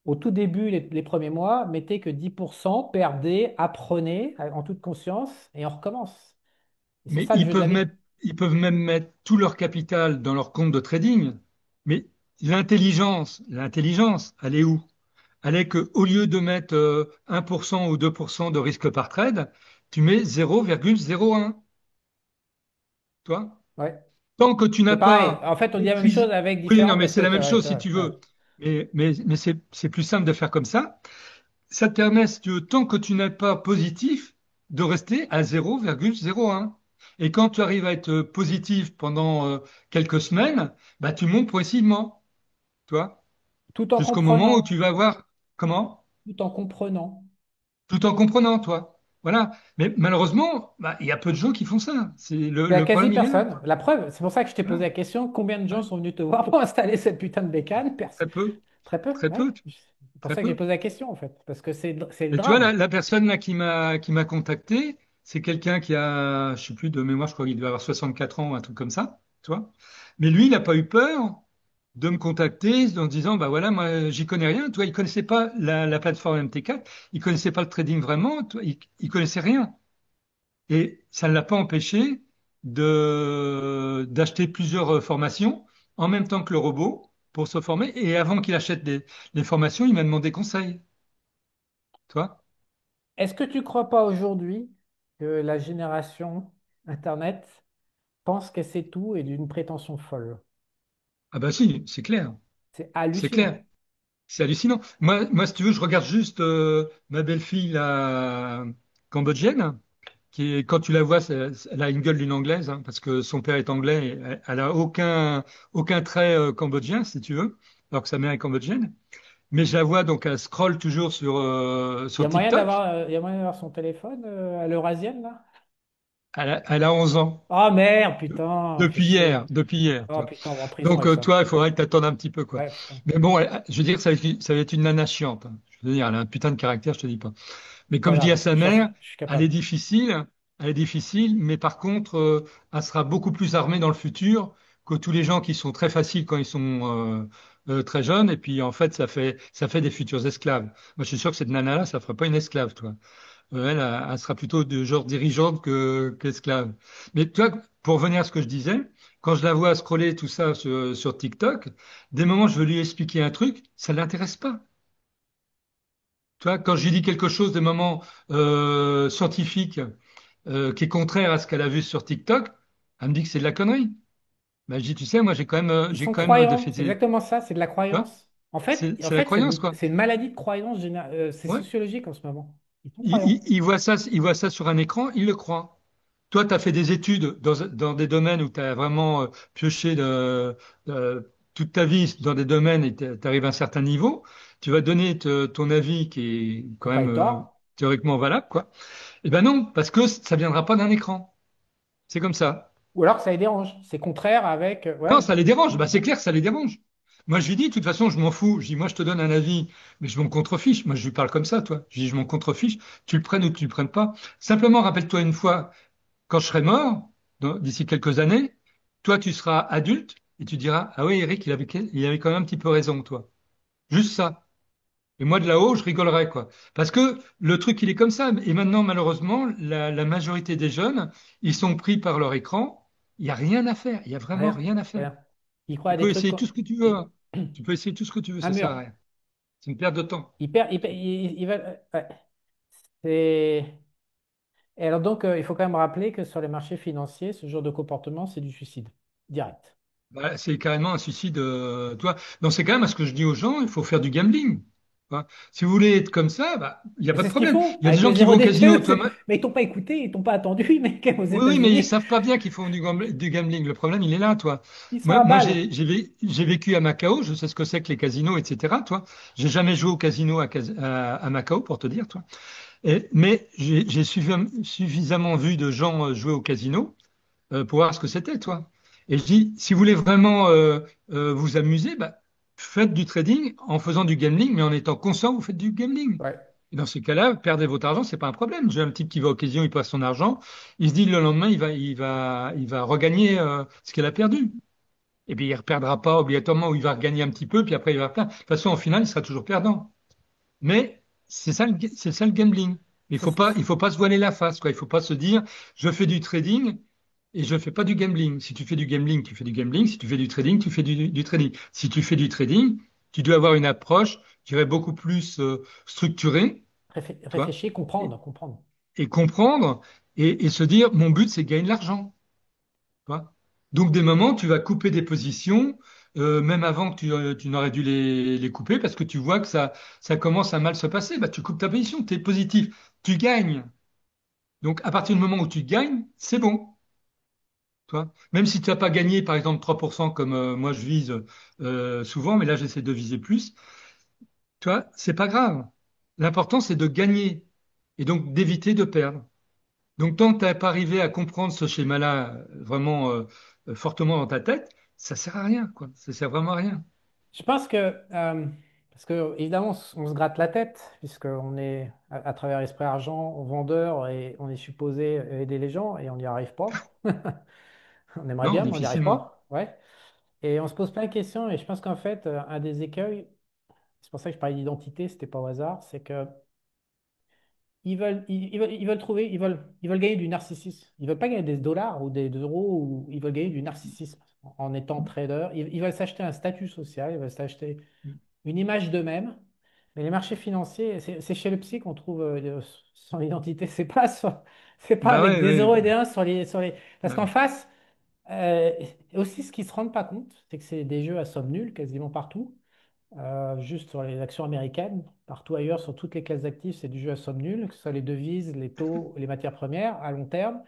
Au tout début, les premiers mois, mettez que 10%, perdez, apprenez en toute conscience et on recommence. Et c'est Mais ça le jeu de la vie. ils peuvent même mettre tout leur capital dans leur compte de trading. Mais l'intelligence, elle est où? Elle est que au lieu de mettre 1% ou 2% de risque par trade, tu mets 0,01. Toi? Ouais. Tant que tu C'est n'as pareil. pas En fait, on dit la même chose maîtrisé. avec Oui, non, différentes mais parce c'est que la même chose si ouais, tu ouais. veux. Mais c'est plus simple de faire comme ça. Ça te permet, si tu veux, tant que tu n'es pas positif, de rester à 0,01. Et quand tu arrives à être positif pendant quelques semaines, bah, tu montes progressivement, tu vois, Tout en jusqu'au moment où comprenant. tu vas voir comment, Tout en comprenant. tout en comprenant, toi. Voilà. Mais malheureusement, bah, il y a peu de gens qui font ça. C'est Il n'y a le quasi problème, il est là. personne. La preuve, c'est pour ça que je t'ai posé Voilà. la question, combien de gens Ouais. sont venus te voir pour installer cette putain de bécane? Personne. Très peu, Très peu, très ouais. peu, C'est pour très ça que j'ai peu. posé la question, en fait. Parce que c'est le Et tu vois, drame. la personne là qui m'a contacté, c'est quelqu'un qui a, je sais plus de mémoire, je crois qu'il doit avoir 64 ans ou un truc comme ça, tu vois. Mais lui, il n'a pas eu peur de me contacter en se disant, bah voilà, moi, j'y connais rien. Tu vois, il connaissait pas la plateforme MT4, il connaissait pas le trading vraiment, tu vois, il connaissait rien. Et ça ne l'a pas empêché d'acheter plusieurs formations en même temps que le robot pour se former. Et avant qu'il achète les formations, il m'a demandé conseil, tu vois. Est-ce que tu crois pas aujourd'hui que la génération Internet pense qu'elle sait tout et d'une prétention folle? Ah bah si, c'est clair. C'est C'est clair, hallucinant. c'est hallucinant. Si tu veux, je regarde juste ma belle-fille la cambodgienne, qui est, quand tu la vois, elle a une gueule d'une anglaise, hein, parce que son père est anglais, et elle a aucun trait cambodgien, si tu veux. alors que sa mère est cambodgienne. Mais je la vois donc, elle scrolle toujours Il y sur a moyen TikTok. d'avoir, il y a moyen d'avoir son téléphone à l'Eurasienne, là? Elle a 11 ans. Oh merde, putain, fais chier. Depuis hier, tu Oh vois. putain, on va en prison Donc, avec ça. toi, il faudrait que tu attendes un petit peu, quoi. Ouais, putain. Mais bon, je veux dire, ça va être une nana chiante, hein. Je veux dire, elle a un putain de caractère, je te dis pas. Mais Pas comme je dis à grave, sa mère, je suis elle est capable. difficile, elle est difficile, mais par contre, elle sera beaucoup plus armée dans le futur que tous les gens qui sont très faciles quand ils sont très jeunes. Et puis, en fait, ça fait des futurs esclaves. Moi, je suis sûr que cette nana-là, ça ferait pas une esclave, toi. Elle, elle sera plutôt de genre dirigeante qu'esclave. Mais toi, pour revenir à ce que je disais, quand je la vois scroller tout ça sur TikTok, des moments je veux lui expliquer un truc, ça l'intéresse pas. Tu vois, quand je lui dis quelque chose, des moments scientifiques qui est contraire à ce qu'elle a vu sur TikTok, elle me dit que c'est de la connerie. Ben, je dis, tu sais, moi Ils j'ai sont quand même des croyants, faits, c'est tu exactement ça, c'est de la vois, croyance. En c'est la fait, croyance, quoi. c'est une maladie de croyance c'est Ouais. sociologique en ce moment. Ils sont croyants. Il voit ça sur un écran, il le croit. Toi, tu as fait des études dans des domaines où tu as vraiment pioché toute ta vie dans des domaines et tu arrives à un certain niveau. Tu vas donner ton avis qui est T'as quand pas même eu tort. théoriquement valable, quoi. Eh ben non, parce que ça viendra pas d'un écran. C'est comme ça. Ou alors que ça les dérange. C'est contraire avec. Non, Ouais. ça les dérange. Bah, c'est clair, ça les dérange. Moi, je lui dis, de toute façon, je m'en fous. Je dis, moi, je te donne un avis, mais je m'en contrefiche. Moi, je lui parle comme ça, toi. Je dis, je m'en contrefiche. Tu le prennes ou tu le prennes pas. Simplement, rappelle-toi une fois, quand je serai mort, d'ici quelques années, toi, tu seras adulte et tu diras, ah oui, Eric, il avait quand même un petit peu raison, toi. Juste ça. Et moi, de là-haut, je rigolerais, quoi. Parce que le truc, il est comme ça. Et maintenant, malheureusement, la majorité des jeunes, ils sont pris par leur écran. Il n'y a rien à faire. Il n'y a vraiment Rien. rien à faire. Rien. Ils croient Tu à des peux trucs. essayer tout ce que tu veux, Et- hein. Tu peux essayer tout ce que tu veux, Un ça sert mur. à rien. C'est une perte de temps. Ils veulent. Ouais. C'est. Et alors donc, il faut quand même rappeler que sur les marchés financiers, ce genre de comportement, c'est du suicide. Direct. Voilà, c'est carrément un suicide. Tu vois. Donc c'est quand même à ce que je dis aux gens, il faut faire du gambling. Tu vois. Si vous voulez être comme ça, bah, il n'y a Mais pas de c'est ce qu'ils problème. font Il y a des avec gens les qui vont au 0DTE. casino. Toi, Mais ils t'ont pas écouté, ils t'ont pas attendu, mec, aux oui, oui, mais ils États-Unis. savent pas bien qu'ils font du gambling. Le problème, il est là, toi. Ils sont à Moi balle. j'ai vécu à Macao, je sais ce que c'est que les casinos, etc. Toi, j'ai jamais joué au casino à Macao, pour te dire, toi. Mais j'ai suffisamment vu de gens jouer au casino pour voir ce que c'était, toi. Et je dis, si vous voulez vraiment vous amuser, bah, faites du trading en faisant du gambling, mais en étant conscient, vous faites du gambling. Ouais. Et dans ces cas-là, perdez votre argent, c'est pas un problème. J'ai un type qui va au casino, il passe son argent, il se dit le lendemain, il va regagner ce qu'il a perdu. Et puis il ne reperdra pas obligatoirement, ou il va regagner un petit peu, puis après il va perdre. De toute façon, au final, il sera toujours perdant. Mais c'est ça le gambling. C'est ça. Il faut pas se voiler la face, quoi. Il faut pas se dire, je fais du trading et je fais pas du gambling. Si tu fais du gambling, tu fais du gambling. Si tu fais du trading, tu fais du trading. Si tu fais du trading, tu dois avoir une approche, je dirais, beaucoup plus structurée, tu vois, Réfléchir, comprendre, comprendre. et comprendre et se dire, mon but, c'est de gagner de l'argent, tu vois. Donc, des moments, tu vas couper des positions, même avant que tu n'aurais dû les couper, parce que tu vois que ça commence à mal se passer. Bah, tu coupes ta position, tu es positif, tu gagnes. Donc, à partir du moment où tu gagnes, c'est bon. Tu vois. Même si tu n'as pas gagné, par exemple, 3% comme moi je vise souvent, mais là j'essaie de viser plus, tu vois, c'est pas grave. L'important, c'est de gagner et donc d'éviter de perdre. Donc, tant que tu n'as pas arrivé à comprendre ce schéma-là vraiment fortement dans ta tête, ça sert à rien, quoi. Ça sert vraiment à rien. Je pense que, parce que évidemment, on se gratte la tête, puisqu'on est, à travers Esprit Argent, vendeur et on est supposé aider les gens et on n'y arrive pas. On aimerait Non, bien, mais on n'y arrive difficilement. pas. Ouais. Et on se pose plein de questions et je pense qu'en fait, un des écueils, c'est pour ça que je parlais d'identité, c'était pas au hasard, c'est que ils veulent trouver, ils veulent gagner du narcissisme. Ils veulent pas gagner des dollars ou des euros, ou ils veulent gagner du narcissisme en étant trader. Ils veulent s'acheter un statut social, ils veulent s'acheter une image d'eux-mêmes. Mais les marchés financiers, c'est chez le psy qu'on trouve son identité. C'est pas Bah avec ouais, des ouais, zéros et des 1 sur les... Parce qu'en ouais. face, euh, aussi ce qu'ils ne se rendent pas compte, c'est que c'est des jeux à somme nulle quasiment partout. Juste sur les actions américaines, partout ailleurs, sur toutes les classes d'actifs, c'est du jeu à somme nulle, que ce soit les devises, les taux, les matières premières à long terme.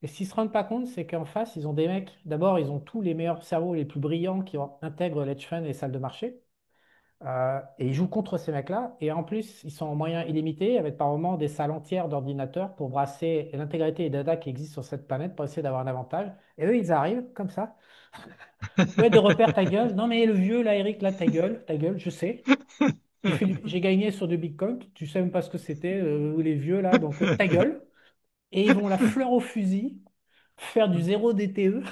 Et ce qu'ils ne se rendent pas compte, c'est qu'en face, ils ont des mecs, d'abord, ils ont tous les meilleurs cerveaux les plus brillants qui intègrent l'hedge fund et les salles de marché. Et ils jouent contre ces mecs-là. Et en plus, ils sont en moyens illimités, avec par moment des salles entières d'ordinateurs pour brasser l'intégralité des data qui existent sur cette planète pour essayer d'avoir un avantage. Et eux, ils arrivent comme ça. Ouais, de repère ta gueule. Non, mais le vieux, là, Eric, là, ta gueule, je sais. J'ai gagné sur du Bitcoin. Tu sais même pas ce que c'était, les vieux, là, donc ta gueule. Et ils vont la fleur au fusil, faire du zéro DTE.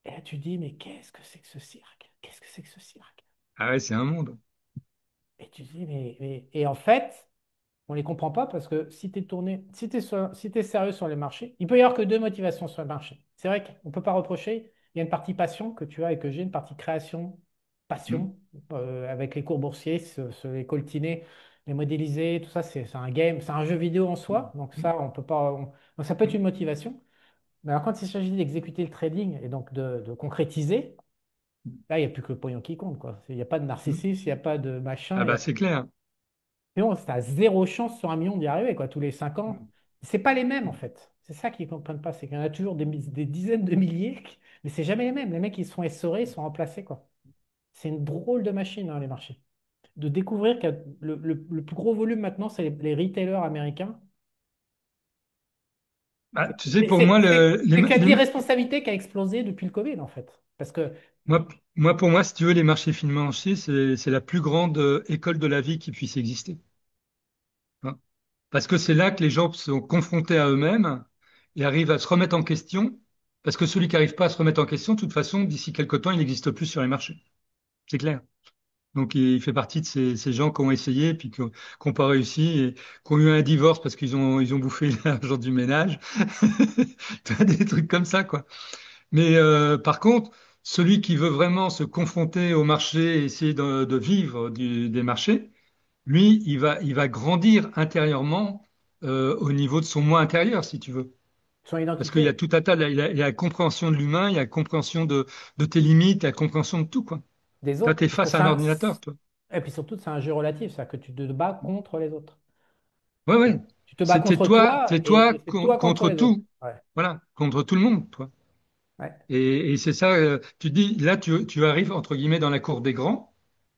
Et là, tu dis, mais qu'est-ce que c'est que ce cirque? Qu'est-ce que c'est que ce cirque? Ah ouais, c'est un monde. Et tu dis, Et en fait, on les comprend pas parce que si tu es tourné, si t'es sérieux sur les marchés, il peut y avoir que deux motivations sur le marché. C'est vrai qu'on peut pas reprocher. Il y a une partie passion que tu as et que j'ai, une partie création, Mm, passion, avec les cours boursiers, les coltiner, les modéliser, tout ça, c'est un game, c'est un jeu vidéo en soi. Donc mm, ça, on peut pas. Donc ça peut être mm, une motivation. Mais alors quand il s'agit d'exécuter le trading et donc de concrétiser, là, il n'y a plus que le pognon qui compte, quoi. Il n'y a pas de mm. narcissisme, il n'y a pas de machin, Ah il y bah a c'est clair. mais bon, t'as zéro chance sur un million d'y arriver, quoi, tous les 5 ans. Mm, C'est pas les mêmes, en fait. C'est ça qu'ils comprennent pas. C'est qu'il y en a toujours des dizaines de milliers, mais c'est jamais les mêmes. Les mecs, ils se font essorer, ils sont remplacés, quoi. C'est une drôle de machine, hein, les marchés. De découvrir que le plus gros volume maintenant, c'est les retailers américains. Bah, tu sais, pour moi, C'est que l'irresponsabilité qui a explosé depuis le Covid, en fait. Parce que pour moi, si tu veux, les marchés financiers, c'est la plus grande école de la vie qui puisse exister. Hein. Parce que c'est là que les gens sont confrontés à eux-mêmes et arrivent à se remettre en question. Parce que celui qui n'arrive pas à se remettre en question, de toute façon, d'ici quelque temps, il n'existe plus sur les marchés. C'est clair. Donc, il fait partie de ces gens qui ont essayé, puis qui n'ont pas réussi, et qui ont eu un divorce parce ils ont bouffé l'argent du ménage. Tu vois, des trucs comme ça, quoi. Mais par contre, celui qui veut vraiment se confronter au marché et essayer de vivre des marchés, lui, il va grandir intérieurement au niveau de son moi intérieur, si tu veux. son Parce qu'il y a identité tout un tas, il y a la compréhension de l'humain, il y a la compréhension de tes limites, il y a la compréhension de tout, quoi. des Toi, autres, tu es parce que face à un ordinateur, toi. et puis surtout, c'est un jeu relatif, c'est-à-dire que tu te bats contre les autres. Ouais, ouais. Tu te bats contre toi C'est toi et c'est toi contre contre les autres. tout. Ouais, Voilà, contre tout le monde, toi. ouais. Et c'est ça, tu dis, là, tu arrives, entre guillemets, dans la cour des grands.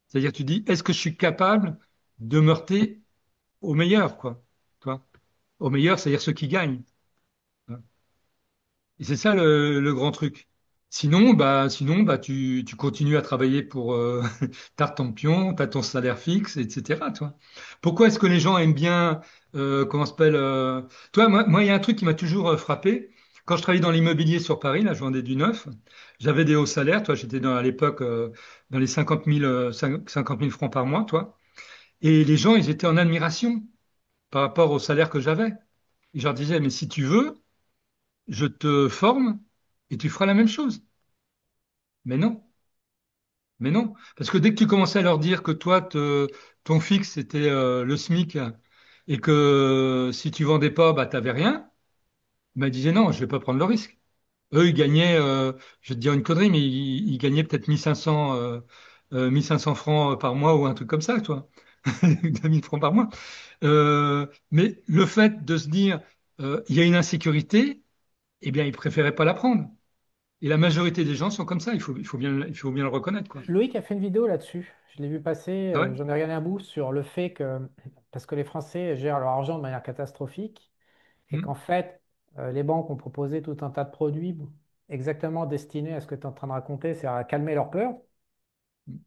C'est-à-dire, tu dis, est-ce que je suis capable de me heurter au meilleur, quoi? Toi? Au meilleur, c'est-à-dire ceux qui gagnent. Et c'est ça le grand truc. Sinon, tu continues à travailler pour t'as ton pion, t'as ton salaire fixe, etc. Toi. Pourquoi est-ce que les gens aiment bien comment ça s'appelle toi, il y a un truc qui m'a toujours frappé. Quand je travaillais dans l'immobilier sur Paris, là, je vendais du neuf, j'avais des hauts salaires. Toi, j'étais à l'époque dans les 50 000 50 000 francs par mois, toi. Et les gens, ils étaient en admiration par rapport au salaire que j'avais. Et je leur disais, mais si tu veux, je te forme et tu feras la même chose. Mais non, mais non. Parce que dès que tu commençais à leur dire que toi, ton fixe, c'était le SMIC et que si tu vendais pas, bah, t'avais rien, ils disaient non, je vais pas prendre le risque. Eux, ils gagnaient, je vais te dire une connerie, mais ils gagnaient peut-être 1500, 1500 francs par mois ou un truc comme ça, toi. 2000 francs par mois. Mais le fait de se dire, il y a une insécurité, eh bien, ils préféraient pas la prendre. Et la majorité des gens sont comme ça, il faut bien le reconnaître, quoi. Loïc a fait une vidéo là-dessus. Je l'ai vu passer, Ah ouais? j'en ai regardé un bout sur le fait que, parce que les Français gèrent leur argent de manière catastrophique et Hmm. qu'en fait, les banques ont proposé tout un tas de produits exactement destinés à ce que tu es en train de raconter, c'est à calmer leur peur,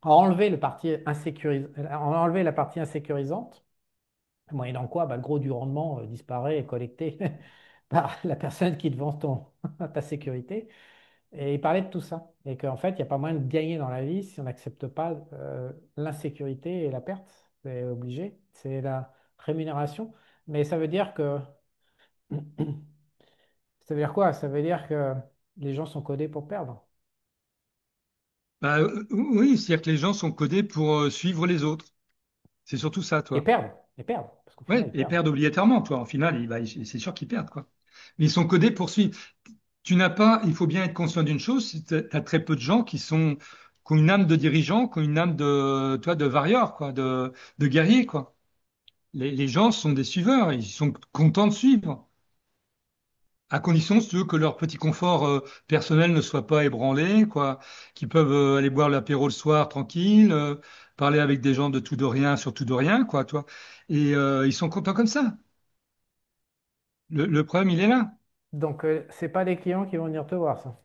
à enlever à enlever la partie insécurisante, moyennant quoi, bah, le gros du rendement disparaît et est collecté par la personne qui te vend ta sécurité. Et il parlait de tout ça. Et qu'en fait, il n'y a pas moyen de gagner dans la vie si on n'accepte pas l'insécurité et la perte. C'est obligé. C'est la rémunération. Mais ça veut dire que... Ça veut dire quoi? Ça veut dire que les gens sont codés pour perdre. Oui, c'est-à-dire que les gens sont codés pour suivre les autres. C'est surtout ça, Et toi. perdre. Et perdre. Parce qu'au final, Ouais, ils et perdent. perdent obligatoirement, toi. En final, c'est sûr qu'ils perdent, quoi. Mais ils sont codés pour suivre. Tu n'as pas, il faut bien être conscient d'une chose, tu as très peu de gens qui ont une âme de dirigeant, qui ont une âme de warrior, quoi, de guerrier, quoi. Les gens sont des suiveurs, ils sont contents de suivre. À condition, si tu veux, que leur petit confort personnel ne soit pas ébranlé, quoi, qu'ils peuvent aller boire l'apéro le soir tranquille, parler avec des gens de tout de rien sur tout de rien, quoi, toi. Et ils sont contents comme ça. Le problème, il est là. Donc, c'est pas des clients qui vont venir te voir, ça.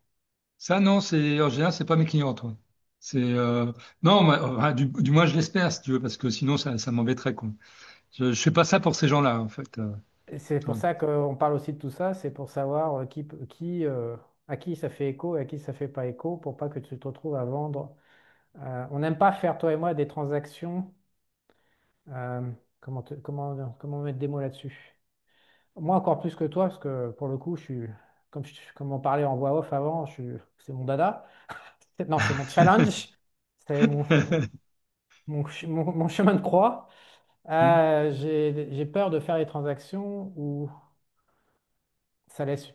Ça, non, c'est en général, c'est pas mes clients, toi. C'est non, du moins je l'espère, si tu veux, parce que sinon ça m'embêterait, quoi. Je fais pas ça pour ces gens-là, en fait. Et c'est pour Toi. ça qu'on parle aussi de tout ça, c'est pour savoir à qui ça fait écho et à qui ça fait pas écho, pour pas que tu te retrouves à vendre. On n'aime pas faire, toi et moi, des transactions. euh, comment mettre des mots là-dessus? Moi, encore plus que toi, parce que pour le coup, comme on parlait en voix off avant, c'est mon dada. Non, c'est mon challenge. C'est mon chemin de croix. J'ai peur de faire des transactions ça laisse,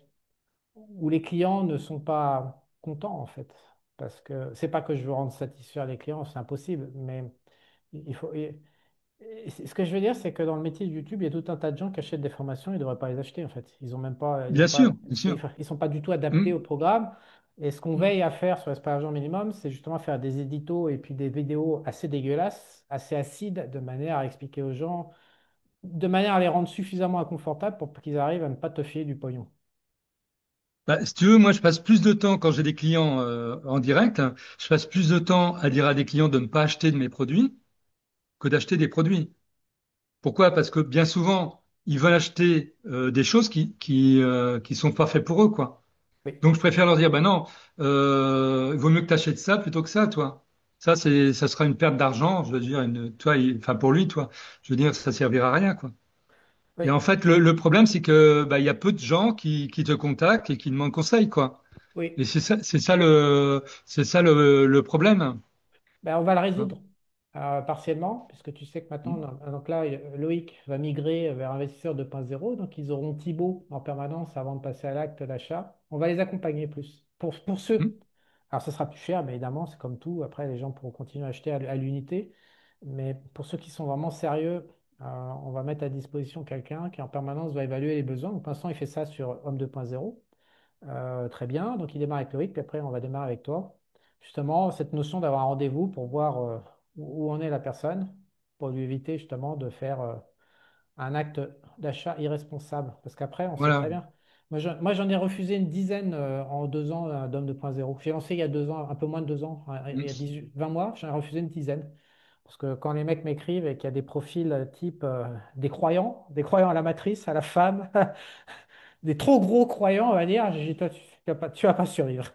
où les clients ne sont pas contents, en fait. Parce que c'est pas que je veux rendre satisfaire les clients, c'est impossible, mais il faut. Ce que je veux dire, c'est que dans le métier de YouTube, il y a tout un tas de gens qui achètent des formations, ils ne devraient pas les acheter, en fait. Ils ont même pas, ils ont Bien pas, sûr, bien sûr. ils sont pas du tout adaptés Hmm, au programme. Et ce qu'on hmm. veille à faire sur l'Espace Minimum, c'est justement faire des éditos et puis des vidéos assez dégueulasses, assez acides, de manière à expliquer aux gens, de manière à les rendre suffisamment inconfortables pour qu'ils arrivent à ne pas te filer du pognon. Bah, si tu veux, moi, je passe plus de temps quand j'ai des clients en direct, hein, je passe plus de temps à dire à des clients de ne pas acheter de mes produits que d'acheter des produits. Pourquoi? Parce que bien souvent, ils veulent acheter des choses qui sont pas faites pour eux, quoi. Oui, Donc, je préfère leur dire, ben non, il vaut mieux que tu achètes ça plutôt que ça, toi. Ça sera une perte d'argent, je veux dire, toi, enfin, pour lui, toi. Je veux dire, ça servira à rien, quoi. Et oui, en fait, le problème, c'est que, bah, il y a peu de gens qui te contactent et qui demandent conseil, quoi. oui. Et c'est ça le problème. Ben, on va le Tu vois. résoudre partiellement, puisque tu sais que maintenant, donc là, Loïc va migrer vers Investisseur 2.0, donc ils auront Thibaut en permanence avant de passer à l'acte d'achat. On va les accompagner plus. Pour Hmm. ceux, alors ce sera plus cher, mais évidemment, c'est comme tout, après les gens pourront continuer à acheter à l'unité, mais pour ceux qui sont vraiment sérieux, on va mettre à disposition quelqu'un qui en permanence va évaluer les besoins. Donc, pour l'instant, il fait ça sur Homme 2.0. Très bien. Donc, il démarre avec Loïc, puis après, on va démarrer avec toi. Justement, cette notion d'avoir un rendez-vous pour voir où en est la personne, pour lui éviter justement de faire un acte d'achat irresponsable. Parce qu'après, on sait Voilà. très bien. Moi, j'en ai refusé une dizaine en 2 ans d'Homme 2.0. J'ai lancé il y a 2 ans, un peu moins de 2 ans, il y a Hmm. 20 mois, j'en ai refusé une dizaine. Parce que quand les mecs m'écrivent et qu'il y a des profils type des croyants à la matrice, à la femme, des trop gros croyants, on va dire, j'ai dit, toi, tu vas pas survivre.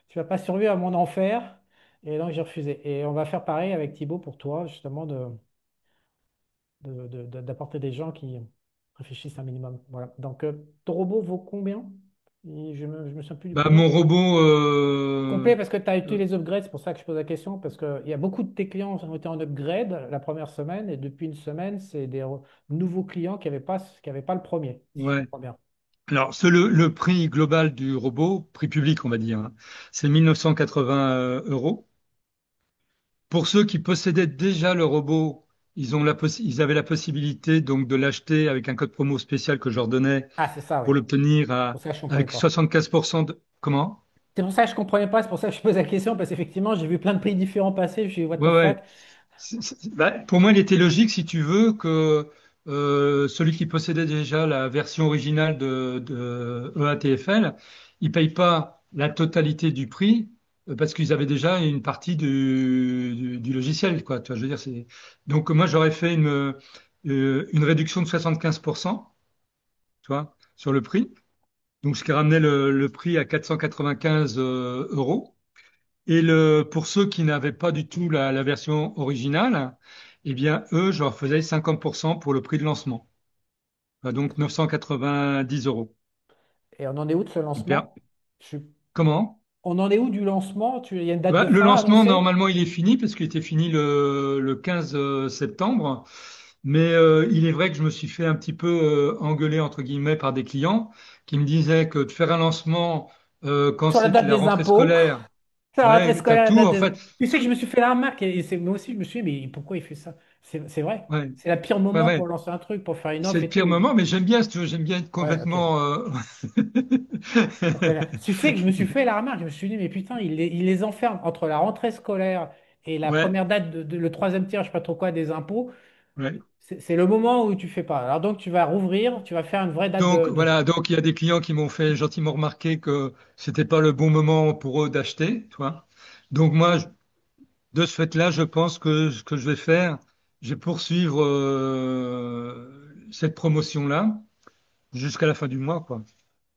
Tu vas pas survivre à mon enfer. Et donc, j'ai refusé. Et on va faire pareil avec Thibaut pour toi, justement, d'apporter des gens qui réfléchissent un minimum. Voilà. Donc, ton robot vaut combien? Je me souviens plus du Bah, combien. mon robot, Complet parce que tu as eu les upgrades, c'est pour ça que je pose la question, parce qu'il y a beaucoup de tes clients qui ont été en upgrade la première semaine, et depuis une semaine, c'est des nouveaux clients qui avaient pas le premier, si je ouais. comprends bien. Alors, le prix global du robot, prix public, on va dire, hein, c'est 1980 euros. Pour ceux qui possédaient déjà le robot, ils avaient la possibilité donc de l'acheter avec un code promo spécial que je leur donnais Ah, c'est ça, oui. pour l'obtenir Pour ça, je ne comprenais avec pas. 75% de... Comment? C'est pour ça que je ne comprenais pas, c'est pour ça que je pose la question, parce qu'effectivement, j'ai vu plein de prix différents passer, je me suis dit, what the Ouais, ouais. fuck? Bah, pour moi, il était logique, si tu veux, que celui qui possédait déjà la version originale de EATFL, il paye pas la totalité du prix parce qu'ils avaient déjà une partie du logiciel, quoi. Tu vois, je veux dire, donc moi, j'aurais fait une réduction de 75%, tu vois, sur le prix. Donc, ce qui ramenait le prix à 495 euros. Et pour ceux qui n'avaient pas du tout la version originale, eh bien, eux, je leur faisais 50% pour le prix de lancement. Donc 990 euros. Et on en est où de ce Hyper. lancement? Je suis- Comment? On en est où du lancement? Il y a une date Bah, de le fin lancement, annoncée? normalement, il est fini parce qu'il était fini le 15 septembre. Mais il est vrai que je me suis fait un petit peu engueuler, entre guillemets, par des clients qui me disaient que de faire un lancement quand Sur la c'était date la des rentrée impôts? scolaire, Sur la rentrée ouais, t'as scolaire, la tout, date en des... fait. Tu sais que je me suis fait la remarque, et moi aussi, je me suis dit, mais pourquoi il fait ça? C'est vrai. Ouais, C'est le pire ouais, moment ouais. pour lancer un truc, pour faire une C'est offre le et tout. pire moment, mais j'aime bien, si tu veux, j'aime bien être Ouais, ok. complètement. Très très bien. Tu sais que je me suis fait la remarque, je me suis dit, mais putain, il les enferme entre la rentrée scolaire et la Ouais, première date, le troisième tiers, je sais pas trop quoi, des impôts. ouais. C'est le moment où tu fais pas. Alors donc, tu vas rouvrir, tu vas faire une vraie date Donc de... voilà, donc il y a des clients qui m'ont fait gentiment remarquer que c'était pas le bon moment pour eux d'acheter, tu vois. Donc moi, de ce fait-là, je pense que ce que je vais faire, je vais poursuivre cette promotion-là jusqu'à la fin du mois, quoi.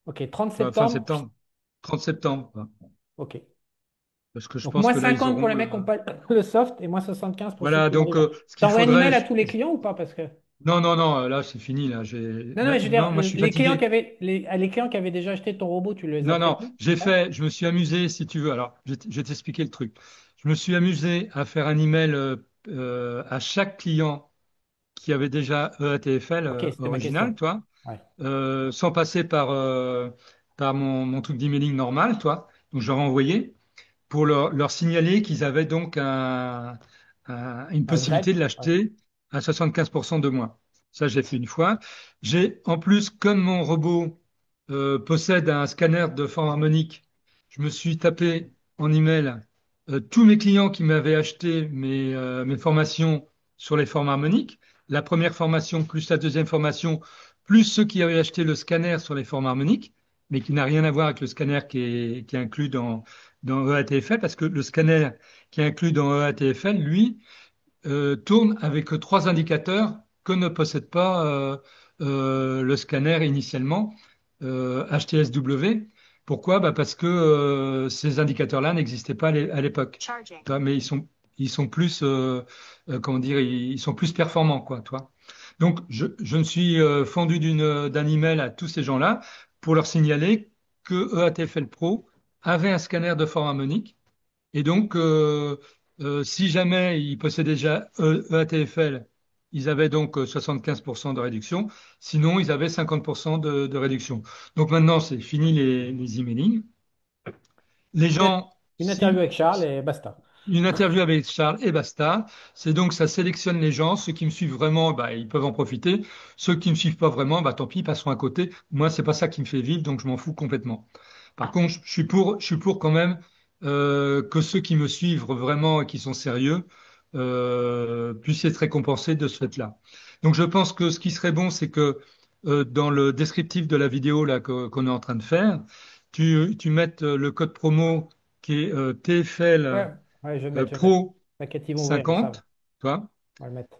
Ok, 30 Enfin, fin septembre. septembre, 30 septembre, quoi. Ok. Parce que je Donc, pense moins que là, ils 50 pour auront les mecs qui n'ont pas le soft et moins 75 pour ceux voilà, qui l'ont donc déjà. ce qu'il T'envoies un email faudrait, à tous les clients ou pas? Parce que... non, non, non, là, c'est fini, là. Non, non, mais je veux dire, Non, moi, je suis les clients fatigué. qui avaient, les clients qui avaient déjà acheté ton robot, tu les as Non, non, prévenus? Non. je me suis amusé, si tu veux. Alors, je vais t'expliquer le truc. Je me suis amusé à faire un email à chaque client qui avait déjà EATFL Ok, c'était ma original, question. toi, Ouais. sans passer par mon truc d'emailing normal, toi. Donc, je leur ai envoyé pour leur signaler qu'ils avaient donc une Upgrade? possibilité de Ouais. l'acheter à 75% de moins. Ça, j'ai fait une fois. J'ai, en plus, comme mon robot possède un scanner de forme harmonique, je me suis tapé en email tous mes clients qui m'avaient acheté mes formations sur les formes harmoniques. La première formation plus la deuxième formation, plus ceux qui avaient acheté le scanner sur les formes harmoniques, mais qui n'a rien à voir avec le scanner qui est inclus dans EATFL, parce que le scanner qui est inclus dans EATFL, lui, tourne avec trois indicateurs que ne possède pas le scanner initialement, HTSW. Pourquoi? Bah parce que ces indicateurs-là n'existaient pas à l'époque. Toi, mais ils sont plus, comment dire, ils sont plus performants, quoi, toi. Donc, je me suis fendu d'un email à tous ces gens-là pour leur signaler que EATFL Pro avait un scanner de forme harmonique et donc, si jamais ils possédaient déjà EATFL, ils avaient donc 75% de réduction. Sinon, ils avaient 50% de réduction. Donc maintenant, c'est fini les emailing. Les Une, gens, une interview si, avec Charles et basta. une interview avec Charles et basta. C'est donc ça sélectionne les gens. Ceux qui me suivent vraiment, bah, ils peuvent en profiter. Ceux qui me suivent pas vraiment, bah, tant pis, ils passeront à côté. Moi, c'est pas ça qui me fait vivre, donc je m'en fous complètement. Par contre, je suis pour quand même que ceux qui me suivent vraiment et qui sont sérieux puissent être récompensés de ce fait-là. Donc, je pense que ce qui serait bon, c'est que dans le descriptif de la vidéo là qu'on est en train de faire, tu mettes le code promo qui est Ouais, TFL ouais, je vais le mettre, je vais le mettre. Pro T'inquiète, ils vont ouvrir, ils savent. 50, toi. On va le mettre.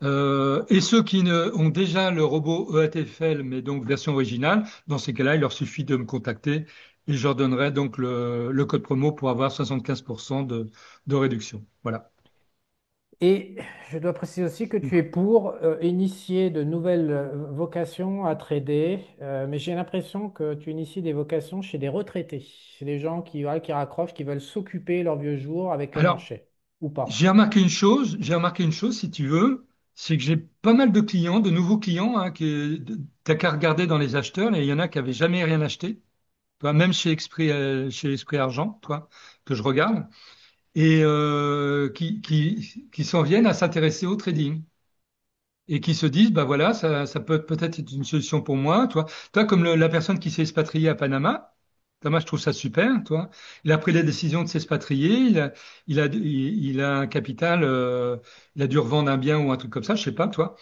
Et ceux qui ont déjà le robot EATFL, mais donc version originale, dans ces cas-là, il leur suffit de me contacter et je leur donnerai donc le code promo pour avoir 75% de réduction. Voilà. Et je dois préciser aussi que tu es pour initier de nouvelles vocations à trader, mais j'ai l'impression que tu inities des vocations chez des retraités, chez des gens qui, voilà, qui raccrochent, qui veulent s'occuper leurs vieux jours avec le Alors, marché, ou pas. j'ai remarqué une chose, si tu veux, c'est que j'ai pas mal de clients, de nouveaux clients, hein, qui, t'as qu'à regarder dans les acheteurs, et il y en a qui avaient jamais rien acheté, toi, même chez Esprit Argent, toi, que je regarde. Et qui s'en viennent à s'intéresser au trading et qui se disent, bah voilà, ça peut peut-être être une solution pour moi, toi comme la personne qui s'est expatriée à Panama, moi je trouve ça super, toi. Il a pris la décision de s'expatrier, il a un capital, il a dû revendre un bien ou un truc comme ça, je sais pas, toi.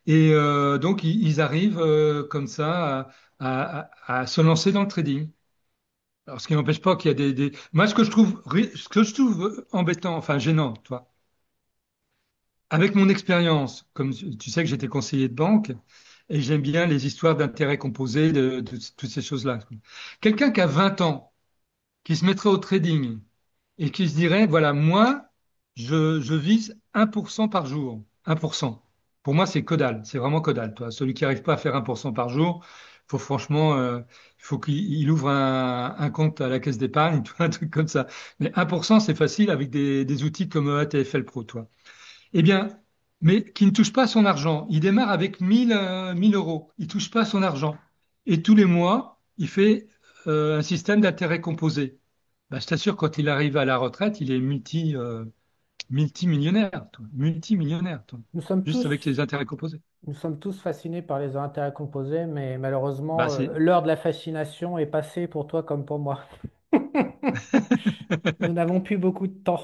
Et donc ils arrivent comme ça à se lancer dans le trading. Alors, ce qui n'empêche pas qu'il y a Moi, ce que je trouve embêtant, enfin gênant, toi, avec mon expérience, comme tu sais que j'étais conseiller de banque, et j'aime bien les histoires d'intérêts composés, de toutes ces choses-là. Quelqu'un qui a 20 ans, qui se mettrait au trading et qui se dirait, voilà, moi, je vise 1% par jour. 1%. Pour moi, c'est que dalle. C'est vraiment que dalle, toi. Celui qui n'arrive pas à faire 1% par jour, faut franchement, il faut qu'il ouvre un compte à la caisse d'épargne, tout un truc comme ça. Mais 1%, c'est facile avec des outils comme ATFL Pro, toi. Eh bien, mais qui ne touche pas son argent. Il démarre avec 1000 euros. Il touche pas son argent. Et tous les mois, il fait un système d'intérêt composé. Bah, je t'assure, quand il arrive à la retraite, il est multi. Multimillionnaire, toi. Multimillionnaire, toi. Nous sommes Juste avec les tous, intérêts composés. nous sommes tous fascinés par les intérêts composés, mais Bah, malheureusement, c'est. l'heure de la fascination est passée pour toi comme pour moi. Nous n'avons plus beaucoup de temps.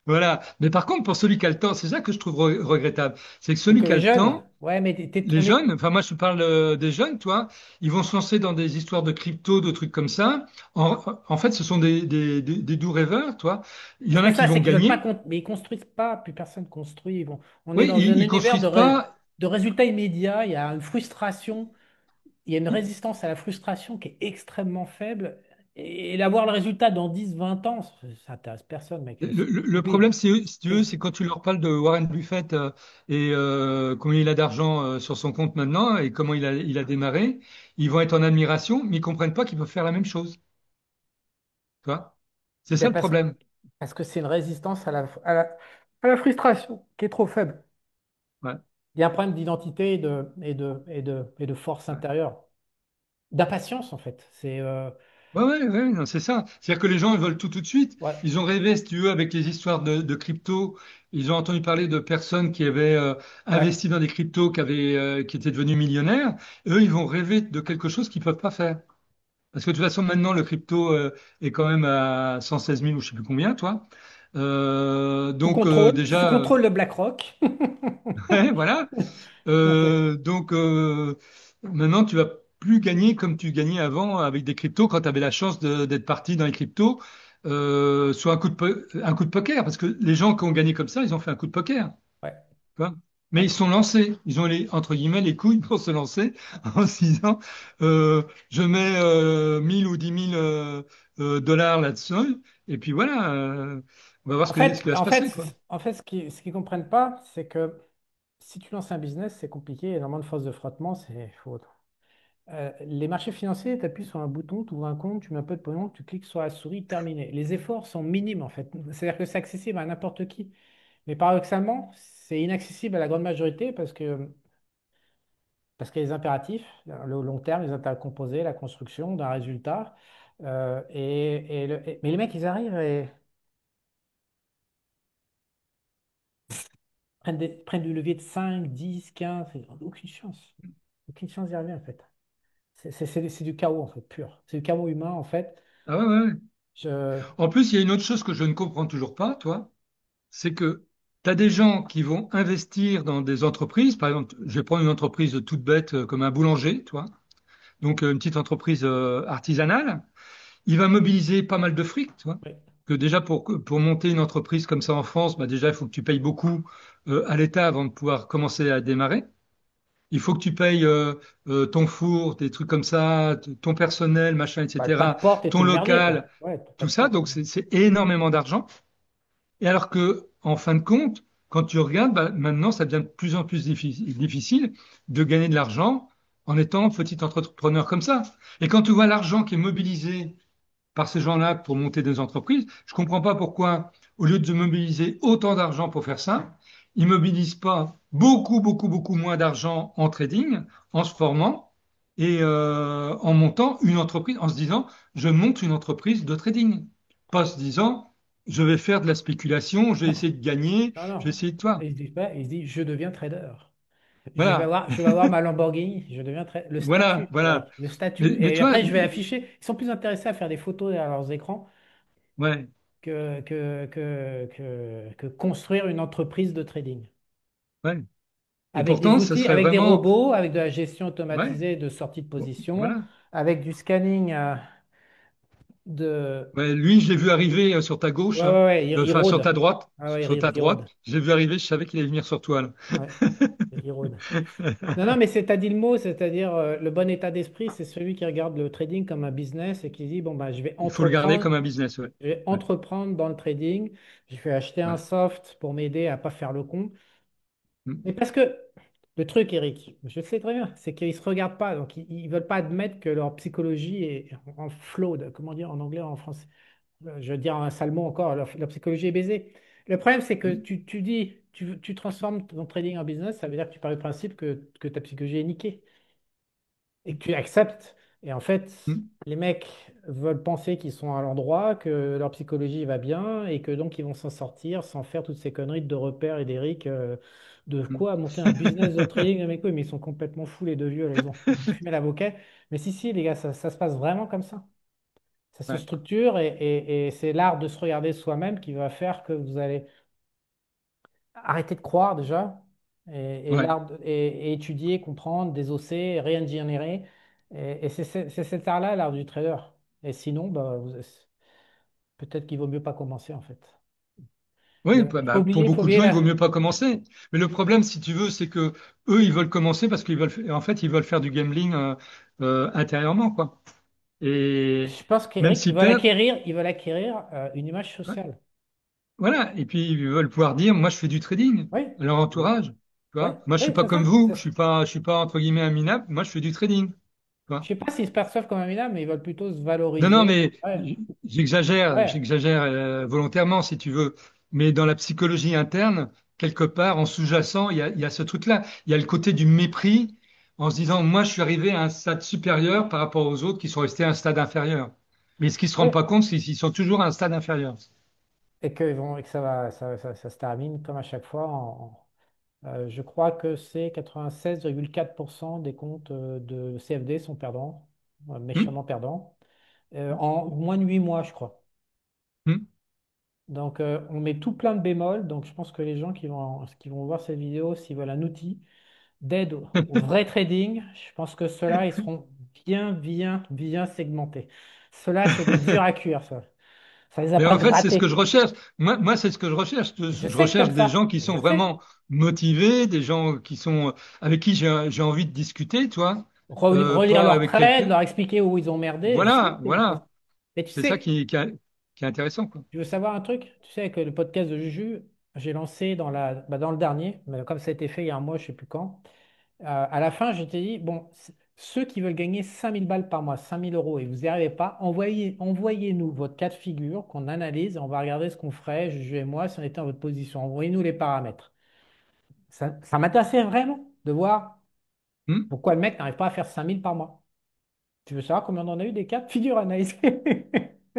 Voilà. Mais par contre, pour celui qui a le temps, c'est ça que je trouve regrettable. C'est que C'est celui que qui a les le jeunes, temps, ouais, mais les on est, jeunes, enfin moi je parle des jeunes, toi, ils vont se lancer dans des histoires de crypto, de trucs comme ça. En fait, ce sont des doux rêveurs, toi. Il y c'est en pas a qui ça, vont c'est qu'ils veulent pas, gagner. mais ils construisent pas, plus personne construit. On est Oui, dans un ils univers construisent pas. de résultats immédiats. Il y a une frustration, il y a une résistance à la frustration qui est extrêmement faible. Et d'avoir le résultat dans 10, 20 ans, ça intéresse personne, mec. Le Oublie. problème, c'est, si tu veux, c'est quand tu leur parles de Warren Buffett et combien il a d'argent sur son compte maintenant et comment il a démarré, ils vont être en admiration, mais ils comprennent pas qu'ils peuvent faire la même chose. Tu vois? C'est ça Ben le problème. parce que c'est une résistance à la frustration qui est trop faible. Ouais, Il y a un problème d'identité et de force ouais. intérieure, d'impatience en fait. Ouais, ouais, ouais, non, c'est ça. C'est-à-dire que les gens, ils veulent tout de suite. Ouais, Ils ont rêvé, si tu veux, avec les histoires de crypto. Ils ont entendu parler de personnes qui avaient ouais. investi dans des cryptos, qui étaient devenus millionnaires. Eux, ils vont rêver de quelque chose qu'ils peuvent pas faire. Parce que de toute façon, maintenant, le crypto est quand même à 116 000 ou je sais plus combien, toi. Donc, Sous déjà, contrôle de BlackRock. ouais, voilà. Donc, Donc maintenant, tu vas plus gagner comme tu gagnais avant avec des cryptos quand tu avais la chance d'être parti dans les cryptos sur un coup de poker. Parce que les gens qui ont gagné comme ça, ils ont fait un coup de poker. ouais, Tu vois. Mais ouais. ils sont lancés. Ils ont entre guillemets les couilles pour se lancer en se disant je mets 1000 ou 10 000 dollars là-dessus. Et puis voilà, on va voir ce qui va se passer, quoi. En fait, ce qu'ils comprennent pas, c'est que si tu lances un business, c'est compliqué, il y a énormément de force de frottement, c'est faux. Les marchés financiers, tu appuies sur un bouton, tu ouvres un compte, tu mets un peu de pognon, tu cliques sur la souris, terminé. Les efforts sont minimes en fait. C'est-à-dire que c'est accessible à n'importe qui. Mais paradoxalement, c'est inaccessible à la grande majorité parce qu'il y a les impératifs, le long terme, les intérêts composés, la construction d'un résultat. Mais les mecs, ils arrivent et prennent du levier de 5, 10, 15. Ils n'ont aucune chance. Aucune chance d'y arriver en fait. C'est du chaos en fait, pur. C'est du chaos humain en fait. Ah ouais, ouais, ouais. Je... En plus, il y a une autre chose que je ne comprends toujours pas, toi, c'est que tu as des gens qui vont investir dans des entreprises. Par exemple, je vais prendre une entreprise toute bête comme un boulanger, toi. Donc, une petite entreprise artisanale. Il va mobiliser pas mal de fric, tu vois. Oui. Que déjà, pour monter une entreprise comme ça en France, bah déjà, il faut que tu payes beaucoup à l'État avant de pouvoir commencer à démarrer. Il faut que tu payes ton four, des trucs comme ça, ton personnel, machin, Bah, le pas de etc., porte est ton tout le merdier, local, quoi. Ouais, pas tout de ça. porte. Donc, c'est énormément d'argent. Et alors que, en fin de compte, quand tu regardes, bah, maintenant, ça devient de plus en plus difficile de gagner de l'argent en étant petit entrepreneur comme ça. Et quand tu vois l'argent qui est mobilisé par ces gens-là pour monter des entreprises, je ne comprends pas pourquoi, au lieu de mobiliser autant d'argent pour faire ça, ils ne mobilisent pas beaucoup moins d'argent en trading, en se formant et en montant une entreprise, en se disant, je monte une entreprise de trading. Pas se disant, je vais faire de la spéculation, je vais essayer de gagner, Non, je vais non. essayer de toi. Il se dit pas, il se dit, je deviens trader. Voilà, Je vais avoir ma Lamborghini, je deviens trader. Le voilà, statut, voilà. Eric, le statut. Mais Et tu vois, après, je vais afficher. Ils sont plus intéressés à faire des photos derrière leurs écrans ouais, que construire une entreprise de trading. ouais. Et Avec des pourtant, ça outils, serait avec des vraiment, robots, avec de la gestion ouais, automatisée de sortie de position, voilà. avec du scanning de... Ouais, lui, je l'ai vu arriver sur ta gauche, hein. Ouais, il Enfin sur ta rôde. droite, Ah ouais, sur ta il rôde. droite. Je l'ai vu arriver, je savais qu'il allait venir sur toi, là. Ouais, il rôde. Non, non, mais t'as dit le mot, c'est-à-dire le bon état d'esprit, c'est celui qui regarde le trading comme un business et qui dit, bon, bah, Il faut le garder comme un business, ouais. je vais Ouais. entreprendre dans le trading, je vais acheter un Ouais. soft pour m'aider à pas faire le con. Mm. Mais parce que le truc, Eric, je le sais très bien, c'est qu'ils se regardent pas, donc ils veulent pas admettre que leur psychologie est en flawed, comment dire en anglais, en français. Je veux dire un sale mot encore, leur psychologie est baisée. Le problème, c'est que Mm. tu dis, tu transformes ton trading en business, ça veut dire que tu pars du principe que ta psychologie est niquée et que tu acceptes. Et en fait, mm, les mecs veulent penser qu'ils sont à l'endroit, que leur psychologie va bien et que donc ils vont s'en sortir sans faire toutes ces conneries de repères et d'Eric. De mm. quoi monter un business de trading, les mecs, oui, mais ils sont complètement fous les deux vieux, là, ils ont fumé l'avocat. Mais si, si, les gars, ça se passe vraiment comme ça. Ça se Ouais, structure et c'est l'art de se regarder soi-même qui va faire que vous allez arrêter de croire déjà et, ouais. et étudier, comprendre, désosser, réingénierer. Et c'est cet art-là, l'art du trader. Et sinon, bah, peut-être qu'il vaut mieux pas commencer en fait. Oui, Mais bah, bah, pour faut beaucoup de oublier gens, il vaut là. mieux pas commencer. Mais le problème, si tu veux, c'est que eux, ils veulent commencer parce qu'ils veulent, en fait, ils veulent faire du gambling intérieurement, quoi. Et Je pense même qu'Eric, s'ils perdent, ils veulent acquérir une image ouais, sociale. voilà. Et puis ils veulent pouvoir dire, moi, je fais du trading. Oui, À leur entourage, tu oui, vois. Moi, je suis oui, pas c'est comme ça. vous. Je suis pas entre guillemets un minable. Moi, je fais du trading, tu Je vois. sais pas s'ils se perçoivent comme un minable, mais ils veulent plutôt se Non, non, valoriser. mais Ouais, ouais. j'exagère volontairement, si tu veux. Mais dans la psychologie interne, quelque part, en sous-jacent, il y a ce truc-là. Il y a le côté du mépris en se disant, moi, je suis arrivé à un stade supérieur par rapport aux autres qui sont restés à un stade inférieur. Mais ce qu'ils se rendent Ouais. pas compte, c'est qu'ils sont toujours à un stade inférieur. Et que, et que ça se termine comme à chaque fois je crois que c'est 96,4% des comptes de CFD sont perdants, Hum, méchamment perdants, en moins de 8 mois, je crois. hum. Donc, on met tout plein de bémols. Donc, je pense que les gens qui vont voir cette vidéo, s'ils veulent un outil d'aide au vrai trading, je pense que ceux-là, ils seront bien segmentés. Ceux-là, c'est des durs à cuire, ça. Ça les a Mais pas en fait, c'est ce que grattés. je recherche. Moi, c'est ce que je recherche. Je Je sais que recherche t'aimes des ça. gens qui Je sont sais. vraiment motivés, des gens qui sont avec qui j'ai envie de discuter, toi, Relire pas leurs avec trades, quelqu'un. leur expliquer où ils ont merdé. Je sais que Voilà, t'aimes ça. voilà. Mais tu C'est ça sais, qui est intéressant, quoi. tu veux savoir un truc? Tu sais que le podcast de Juju, j'ai lancé dans le dernier, mais comme ça a été fait il y a un mois, je sais plus quand. À la fin, je t'ai dit, bon, ceux qui veulent gagner 5 000 balles par mois, 5 000 euros, et vous n'y arrivez pas, envoyez-nous votre cas de figure qu'on analyse et on va regarder ce qu'on ferait, Juju et moi, si on était en votre position. Envoyez-nous les paramètres. Ça m'intéressait vraiment de voir Hmm. pourquoi le mec n'arrive pas à faire 5 000 par mois. Tu veux savoir combien on en a eu des cas de figure analysés?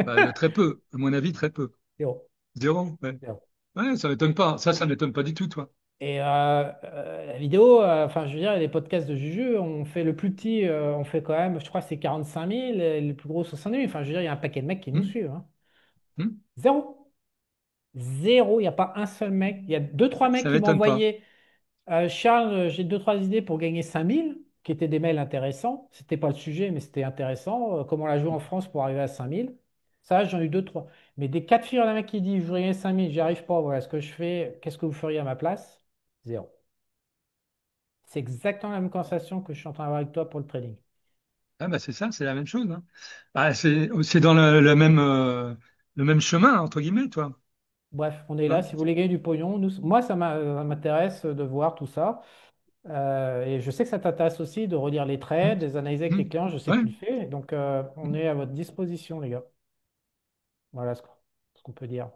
Bah, très peu, à mon avis, très peu. Zéro. Zéro. Ouais, Zéro. ouais, ça m'étonne pas. Ça m'étonne pas du tout, toi. Et la vidéo, enfin, je veux dire, les podcasts de Juju, on fait le plus petit, on fait quand même, je crois, que c'est 45 000, et le plus gros, 60 000. Enfin, je veux dire, il y a un paquet de mecs qui nous Hmm, suivent, hein. hmm. Zéro. Zéro. Il n'y a pas un seul mec. Il y a deux, trois mecs Ça qui m'ont m'étonne pas. envoyé Charles, j'ai deux, trois idées pour gagner 5 000, qui étaient des mails intéressants. C'était pas le sujet, mais c'était intéressant. Comment la jouer en France pour arriver à 5 000. Ça, j'en ai eu deux, trois. Mais des cas de figure d'un mec qui dit, je veux gagner 5 000, j'y arrive pas, voilà ce que je fais, qu'est-ce que vous feriez à ma place? Zéro. C'est exactement la même conversation que je suis en train d'avoir avec toi pour le trading. Ah bah c'est ça, c'est la même chose, hein. Bah, c'est dans le même chemin, entre guillemets, toi. Bref, on est là. Hein. Si vous voulez gagner du pognon, moi, ça m'intéresse de voir tout ça. Et je sais que ça t'intéresse aussi de relire les Hmm, trades, des analyser avec tes hmm. clients. Je sais que Ouais. tu le fais. Donc, on Hmm. est à votre disposition, les gars. Voilà ce qu'on peut dire.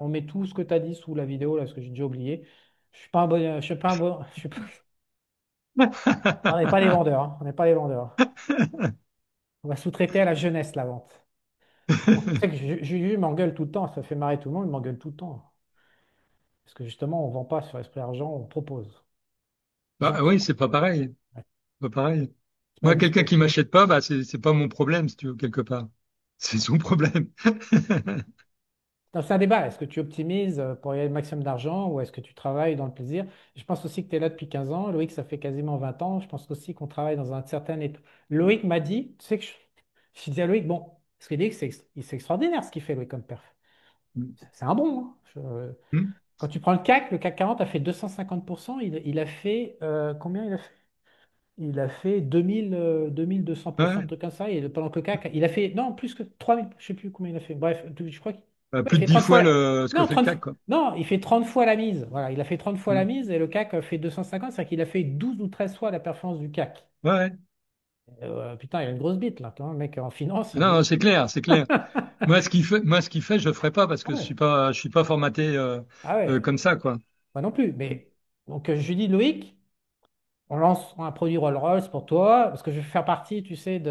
On met tout ce que tu as dit sous la vidéo, là, ce que j'ai déjà oublié. Je suis pas un bon, je suis pas un bon, je suis pas- on n'est pas les vendeurs, hein. On n'est pas les vendeurs. On va sous-traiter à la jeunesse la vente. Tu sais que Juju m'engueule tout le temps. Ça fait marrer tout le monde. Il m'engueule tout le temps. Parce que justement, on ne vend pas sur Esprit Argent, on propose. Bah Gentiment. oui, c'est pas pareil. Ouais. Pas pareil. Je Moi, m'amuse quelqu'un pas. qui m'achète pas, bah c'est pas mon problème, si tu veux, quelque part. C'est son problème. Non, c'est un débat. Est-ce que tu optimises pour gagner le maximum d'argent ou est-ce que tu travailles dans le plaisir? Je pense aussi que tu es là depuis 15 ans. Loïc, ça fait quasiment 20 ans. Je pense aussi qu'on travaille dans un certain état. Loïc m'a dit, tu sais que je disais à Loïc, bon, ce qu'il dit, c'est extraordinaire ce qu'il fait, Loïc, comme perf. C'est un bon, hein. Hmm. Quand tu prends le CAC 40 a fait 250%. Il a fait, combien il a fait? Il a fait 2200%, un Ouais. truc comme ça. Et pendant que le CAC, il a fait, non, plus que 3000, je sais plus combien il a fait. Bref, je crois qu'il ouais, il Plus de fait 10 30 fois fois la... ce que Non, fait le 30 CAC, quoi. non, il fait 30 fois la mise. Voilà, il a fait 30 fois la Hmm. mise et le CAC fait 250, c'est-à-dire qu'il a fait 12 ou 13 fois la performance du CAC. Ouais, ouais. Putain, il a une grosse bite là, tu vois, le mec en finance, Non, non, c'est clair, c'est clair. Ah Moi, ce qu'il fait, je le ferai pas parce que je ouais, suis pas, je suis pas formaté ah ouais, comme ça, quoi. moi non plus. Mais donc je lui dis, Loïc. on lance un produit Rolls-Royce pour toi, parce que je vais faire partie, tu sais,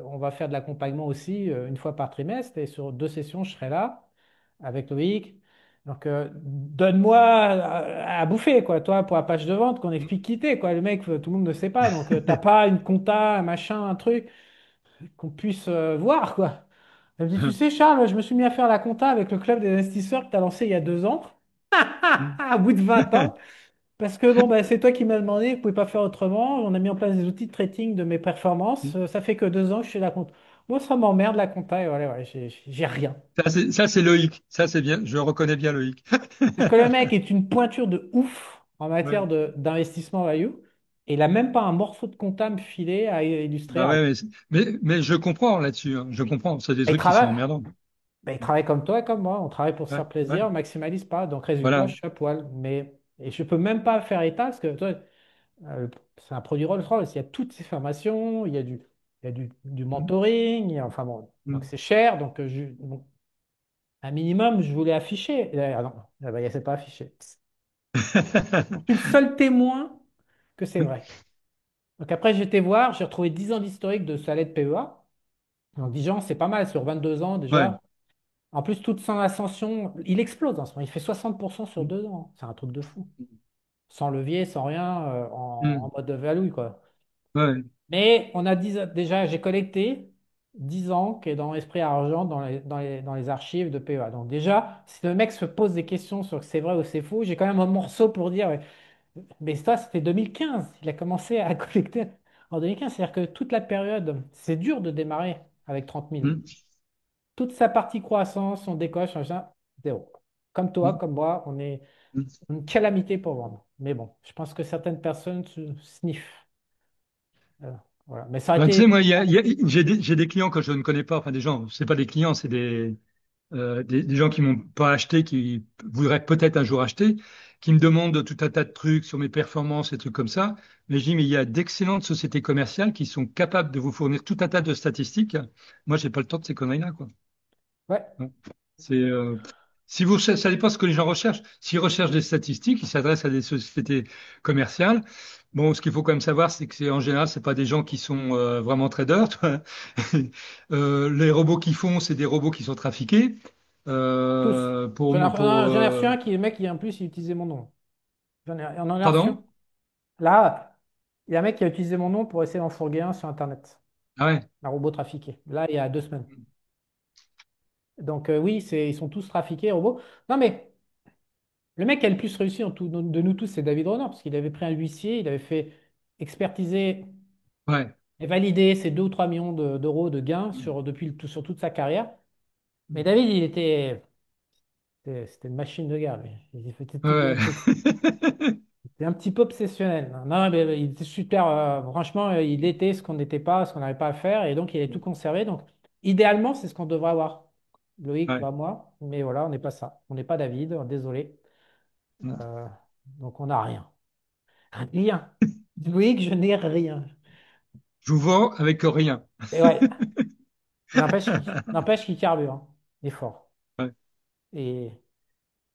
on va faire de l'accompagnement aussi une fois par trimestre, et sur 2 sessions, je serai là avec Loïc. Donc, donne-moi à bouffer, quoi, toi, pour la page de vente, qu'on explique qui t'es, quoi. Le mec, tout le monde ne sait pas, donc t'as pas une compta, un machin, un truc qu'on puisse voir, quoi. Elle me dit, tu sais, Charles, je me suis mis à faire la compta avec le club des investisseurs que tu as lancé il y a 2 ans, à bout de 20 ans. Parce que bon, bah, c'est toi qui m'as demandé, vous ne pouvez pas faire autrement. On a mis en place des outils de tracking de mes performances. Ça fait que 2 ans que je fais la compta. Moi, ça m'emmerde la compta et voilà, ouais, j'ai rien. Ça, c'est Loïc. Ça, c'est bien. Je reconnais bien Loïc. Parce que le mec est une pointure de ouf en matière Ouais. d'investissement value. Et il n'a même pas un morceau de compta à me filer à illustrer, Bah à ouais, rien. mais je comprends là-dessus, hein. Je comprends. C'est des Et il trucs qui sont travaille, emmerdants. ben, il travaille comme toi et comme moi. On travaille pour se Ouais, faire ouais. plaisir, on maximalise pas. Donc, résultat, Voilà. je suis à poil. Et je peux même pas faire état parce que toi, c'est un produit Rolls-Royce. Il y a toutes ces formations, il y a du Mm, mentoring, enfin bon, donc mm. c'est cher. Donc, bon, un minimum, je voulais afficher. Ah non, ah bah, c'est pas affiché. Je suis le seul témoin que c'est vrai. Donc après, j'étais voir, j'ai retrouvé 10 ans d'historique de Salé de PEA. Donc 10 ans, c'est pas mal sur 22 ans Ouais. déjà. En plus, toute son ascension, il explose en ce moment. Il fait 60% sur Mm, 2 ans. C'est un truc de fou. Sans levier, sans rien, en mm. mode de value, quoi. Ouais. Mais on a déjà, j'ai collecté 10 ans qui est dans Esprit Argent, dans les archives de PEA. Donc déjà, si le mec se pose des questions sur que c'est vrai ou c'est faux, j'ai quand même un morceau pour dire, ouais, mais ça, c'était 2015. Il a commencé à collecter en 2015. C'est-à-dire que toute la période, c'est dur de démarrer avec 30 000. Mm, Toute sa partie croissance, on décoche, machin, zéro. Comme toi, mm, comme moi, on est mm. une calamité pour vendre. Mais bon, je pense que certaines personnes se sniffent. Euh, voilà. Mais ça a Ben, tu été. sais, moi, j'ai des clients que je ne connais pas, enfin des gens, c'est pas des clients, c'est des gens qui m'ont pas acheté, qui voudraient peut-être un jour acheter, qui me demandent tout un tas de trucs sur mes performances et trucs comme ça. Mais je dis, mais il y a d'excellentes sociétés commerciales qui sont capables de vous fournir tout un tas de statistiques. Moi, j'ai pas le temps de ces conneries-là, quoi. Ouais, Hein. C'est si vous ça dépend ce que les gens recherchent. S'ils recherchent des statistiques, ils s'adressent à des sociétés commerciales. Bon, ce qu'il faut quand même savoir, c'est que en général, c'est pas des gens qui sont vraiment traders. Tu vois. Les robots qu'ils font, c'est des robots qui sont trafiqués tous. pour J'en ai reçu un qui, le mec, en plus, il utilisait mon nom. On en a reçu un. pardon? Là, il y a un mec qui a utilisé mon nom pour essayer d'en fourguer un sur Internet. Ah ouais. Un robot trafiqué. Là, il y a 2 semaines. Donc, oui, ils sont tous trafiqués, les robots. Non, mais le mec qui a le plus réussi de nous tous, c'est David Renard, parce qu'il avait pris un huissier, il avait fait expertiser Ouais. et valider ses 2 ou 3 millions d'euros de gains sur toute sa carrière. Mais David, c'était une machine de guerre, lui. Ouais. C'était un petit peu obsessionnel. Non, mais il était super. Franchement, il était ce qu'on n'était pas, ce qu'on n'avait pas à faire, et donc il est tout conservé. Donc, idéalement, c'est ce qu'on devrait avoir. Loïc, Ouais. toi, moi. Mais voilà, on n'est pas ça. On n'est pas David, désolé. Euh, donc, on n'a rien. Rien. Loïc, je n'ai rien. Je vous vends avec rien. Et ouais, n'empêche qu'il carbure, hein. Il est fort. Ouais. Et,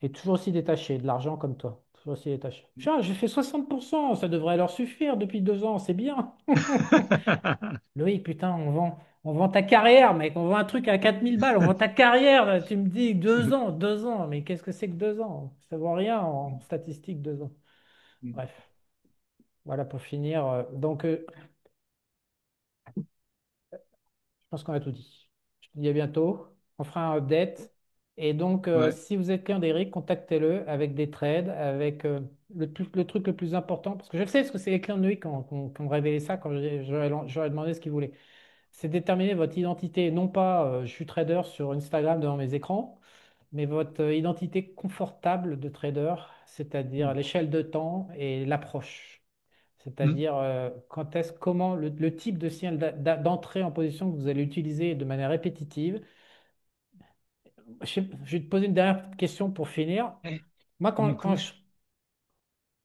et toujours aussi détaché, de l'argent comme toi. Toujours aussi détaché. Tiens, j'ai fait 60%, ça devrait leur suffire depuis 2 ans, c'est bien. Loïc, putain, on vend ta carrière, mec. On vend un truc à 4 000 balles. On vend ta carrière. Là. Tu me dis 2 ans, 2 ans. Mais qu'est-ce que c'est que 2 ans? Ça vaut rien en statistique, 2 ans. Bref, voilà pour finir. Donc, je pense qu'on a tout dit. Je te dis à bientôt. On fera un update. Et donc, Ouais. si vous êtes client d'Eric, contactez-le avec des trades, avec le truc le plus important. Parce que je le sais, parce que c'est les clients de Loïc qui ont révélé ça quand j'aurais demandé ce qu'ils voulaient. C'est déterminer votre identité, non pas je suis trader sur Instagram devant mes écrans, mais votre identité confortable de trader, c'est-à-dire l'échelle de temps et l'approche. Mm. C'est-à-dire comment le type de signal d'entrée en position que vous allez utiliser de manière répétitive. Je vais te poser une dernière petite question pour finir. Eh, Moi, du coup,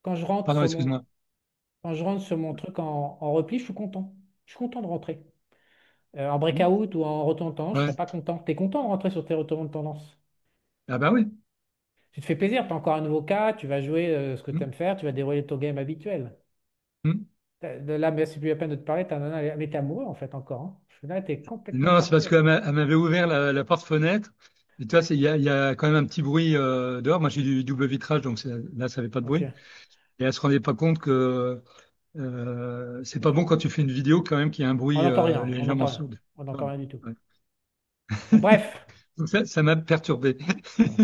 quand je rentre pardon, sur mon, excuse-moi. quand je rentre sur mon truc en repli, je suis content. Je suis content de rentrer. En Mm. breakout ou en retour de tendance, je ne Ouais. serais pas content. Tu es content de rentrer sur tes retours de tendance? Ah bah oui. Tu te fais plaisir, tu as encore un nouveau cas, tu vas jouer ce que tu Mm. aimes faire, tu vas dérouler ton game habituel. Mm. Là, mais c'est plus la peine de te parler, mais t'es amoureux en fait encore. Hein. Parce que là, t'es complètement Non, c'est parce perdu. elle m'avait ouvert la porte-fenêtre. Et tu vois, il y a quand même un petit bruit dehors. Moi, j'ai du double vitrage, donc là, ça fait pas de Ok. bruit. Et elle se rendait pas compte que c'est pas bon quand tu fais une vidéo quand même qu'il y a un On bruit n'entend rien, on légèrement n'entend rien. sourd. On n'entend Voilà. rien du tout. Ouais. Bon, bref. Donc ça m'a perturbé. Bon.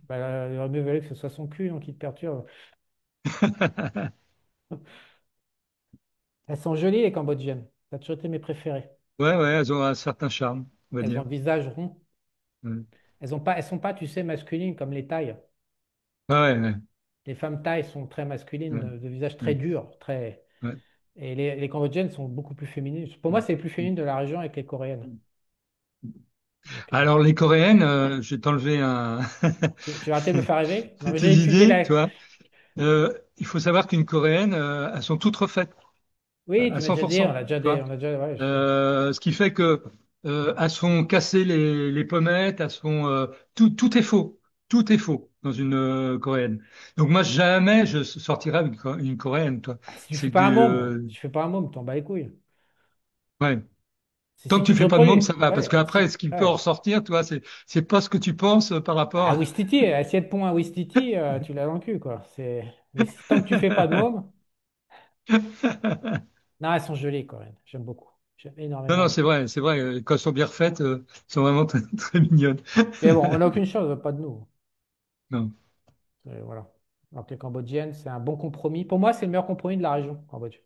Bah, il aurait mieux valu que ce soit son cul hein, qui te perturbe. Elles sont jolies, les Cambodgiennes. Ça a toujours été mes préférées. Ouais, ouais, elles ont un certain charme, on va Elles ont dire. le visage rond. Ouais, Elles sont pas, tu sais, masculines comme les Thaïs. ouais, ouais, Les femmes thaïs sont très masculines, ouais, de visage très ouais, dur, très. ouais. Et les Cambodgiennes sont beaucoup plus féminines. Pour moi, c'est les plus féminines de la région avec les Coréennes. Donc, Alors, les Coréennes, je vais t'enlever tu vas arrêter de me faire rêver? Non, mais tes j'ai étudié idées, la. tu vois. Il faut savoir qu'une Coréenne, elles sont toutes refaites Oui, à tu m'as déjà dit, 100%, tu vois. on a déjà, ouais, Ce qui fait que elles se font casser les pommettes, elles se font tout est faux, tout est faux dans une Coréenne. Donc moi jamais je sortirai avec une Coréenne, toi. Ah, si tu fais C'est que pas un du môme, si tu fais pas un môme, t'en bats les couilles. ouais. C'est Tant si que tu tu te fais pas de môme, reproduis. ça va, parce Ouais, qu'après ce qui peut en ouais. ressortir, toi, c'est pas ce que tu penses par rapport. Ah, Ouistiti, assiette pont à Ouistiti, tu l'as dans le cul, quoi. Mais tant que tu fais pas de môme. Non, elles sont jolies, Coréennes. J'aime beaucoup. J'aime Non, non, énormément. c'est vrai. Quand elles sont bien refaites, elles sont vraiment très, très mignonnes. Mais bon, on n'a aucune chose, pas de nous. Non. Voilà. Donc les Cambodgiennes, c'est un bon compromis. Pour moi, c'est le meilleur compromis de la région, Cambodge.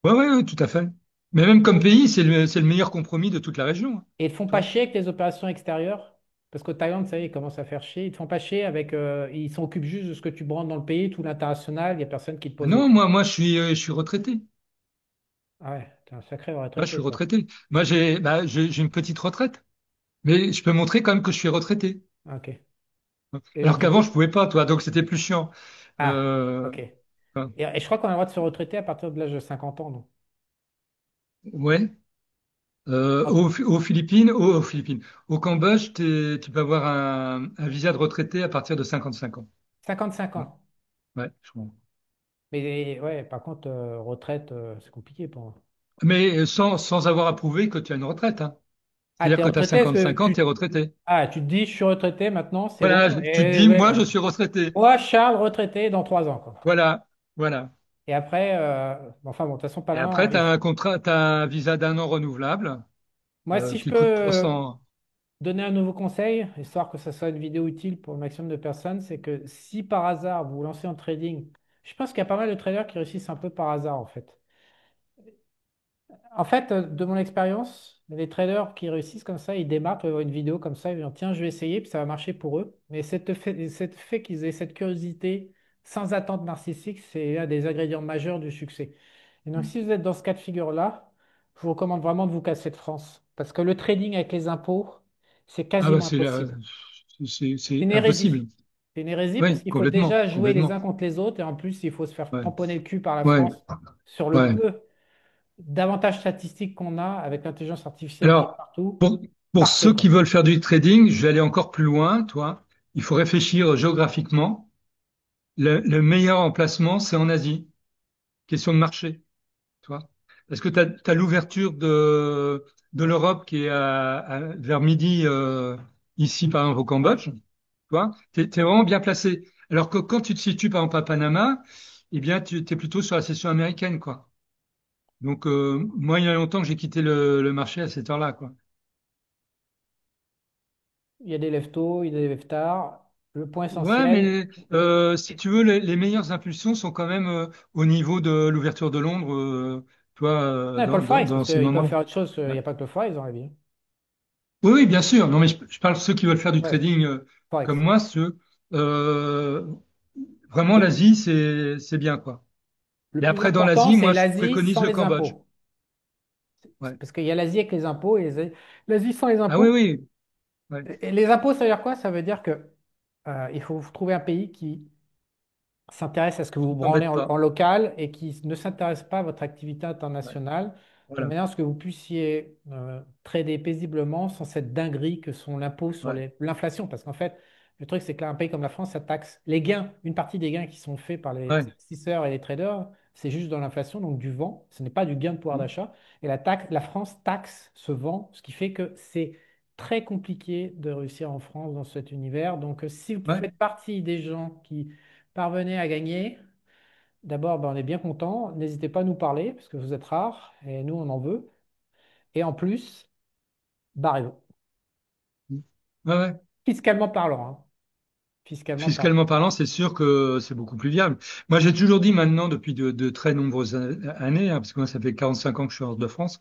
Ouais, ouais, ouais, tout à fait. Mais même comme pays, c'est le meilleur compromis de toute la région, hein, Et ils te font tu pas vois. chier avec les opérations extérieures, parce qu'au Thaïlande, ça y est, ils commencent à faire chier. Ils te font pas chier avec. Ils s'occupent juste de ce que tu branles dans le pays, tout l'international, il n'y a personne qui te pose des Non, questions. je suis retraité. Ah ouais, t'es un sacré Moi, je suis retraité, toi. retraité. Moi, j'ai une petite retraite. Mais je peux montrer quand même que je suis retraité. Ah, ok. Et donc, Alors du qu'avant, coup. je pouvais pas, toi. Donc, c'était plus chiant. Ah, Euh, ok. enfin, Et je crois qu'on a le droit de se retraiter à partir de l'âge de 50 ans, non? ouais. Ah, Aux Philippines. Au Cambodge, tu peux avoir un visa de retraité à partir de 55 ans. 55 Ouais, ans. ouais, je crois. Mais ouais, par contre, retraite, c'est compliqué pour moi. Mais sans avoir à prouver que tu as une retraite, hein. Ah, C'est-à-dire t'es que tu as retraité? Est-ce que 55 ans, tu es retraité. tu te dis, je suis retraité maintenant, c'est bon. Voilà, tu te Et dis, moi, ouais, je suis retraité. moi, Charles, retraité dans 3 ans, quoi. Voilà, voilà. Et après, enfin bon, de toute façon, pas Et loin. après, tu as un contrat, tu as un visa d'un an renouvelable Moi, si je qui peux coûte 300. donner un nouveau conseil, histoire que ça soit une vidéo utile pour le maximum de personnes, c'est que si par hasard vous vous lancez en trading, je pense qu'il y a pas mal de traders qui réussissent un peu par hasard, en fait. En fait, de mon expérience, les traders qui réussissent comme ça, ils démarrent, ils voient une vidéo comme ça, ils vont dire, tiens, je vais essayer, puis ça va marcher pour eux. Mais cette fait qu'ils aient cette curiosité sans attente narcissique, c'est un des ingrédients majeurs du succès. Et donc, si vous êtes dans ce cas de figure-là, je vous recommande vraiment de vous casser de France. Parce que le trading avec les impôts, c'est Ah bah quasiment impossible. C'est c'est une impossible. hérésie. C'est une hérésie parce Oui, qu'il faut complètement, déjà jouer les complètement. uns contre les autres et en plus, il faut se faire Ouais, tamponner le cul par la ouais, France sur le ouais. peu d'avantages statistiques qu'on a avec l'intelligence artificielle qui est Alors, partout. pour, pour Parfait, ceux qui quoi. veulent faire du trading, je vais aller encore plus loin, toi. Il faut réfléchir géographiquement. Le meilleur emplacement, c'est en Asie. Question de marché. Tu vois. Parce que tu as, l'ouverture de l'Europe qui est vers midi, ici, par exemple, au Ouais. Cambodge. Tu vois, t'es vraiment bien placé. Alors que quand tu te situes, par exemple, à Panama, eh bien, tu es plutôt sur la session américaine, quoi. Donc, moi, il y a longtemps que j'ai quitté le marché à cette heure-là, quoi. Il y a des lève tôt, il y a des lève tard. Le point Ouais, essentiel, mais si tu veux, les meilleures impulsions sont quand même au niveau de l'ouverture de Londres, tu vois, non, il n'y a pas le Forex, parce dans ces qu'ils peuvent moments-là. faire autre chose. Il Ouais. n'y a pas que le Forex dans la vie. Oui, oui, bien sûr. Non, mais je parle de ceux qui veulent faire du Ouais, trading comme Forex. moi, ceux. euh, Vraiment, Le, l'Asie, c'est bien, quoi. le Et plus après, dans important, l'Asie, c'est moi, je l'Asie préconise sans le les Cambodge. impôts. Ouais. Parce qu'il y a l'Asie avec les impôts et l'Asie sans les Ah oui, impôts. oui. Ouais. Et les impôts, ça veut dire quoi? Ça veut dire que il faut trouver un pays qui s'intéresse à ce que vous Qui branlez t'embête en pas. local et qui ne s'intéresse pas à votre activité Ouais. internationale, de Voilà. manière à ce que vous puissiez trader paisiblement sans cette dinguerie que sont l'impôt sur Ouais. l'inflation. Parce qu'en fait, le truc, c'est qu'un pays comme la France, ça taxe les gains, une partie des gains qui sont faits par les Ouais. investisseurs et les traders. c'est juste dans l'inflation, donc du vent, ce n'est pas du gain de pouvoir d'achat. Et la France taxe ce vent, ce qui fait que c'est très compliqué de réussir en France dans cet univers. Donc si vous Ouais. faites partie des gens qui parvenaient à gagner, d'abord, ben, on est bien content. N'hésitez pas à nous parler, parce que vous êtes rares, et nous, on en veut. Et en plus, barrez-vous. Ouais, ouais. Fiscalement parlant, hein. Fiscalement parlant. Fiscalement parlant, c'est sûr que c'est beaucoup plus viable. Moi, j'ai toujours dit maintenant, depuis de très nombreuses années, hein, parce que moi, ça fait 45 ans que je suis hors de France,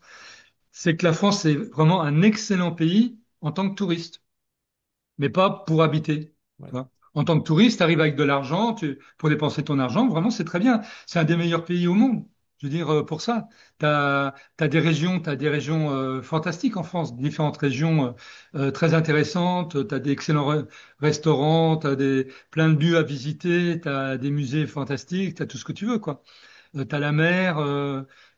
c'est que la France, c'est vraiment un excellent pays en tant que touriste, mais pas pour habiter. Ouais. Tu vois. En tant que touriste, tu arrives avec de l'argent, pour dépenser ton argent, vraiment, c'est très bien. C'est un des meilleurs pays au monde. Je veux dire, pour ça, t'as des régions fantastiques en France, différentes régions très intéressantes. Tu as des excellents restaurants, plein de lieux à visiter, tu as des musées fantastiques, tu as tout ce que tu veux, quoi. Tu as la mer,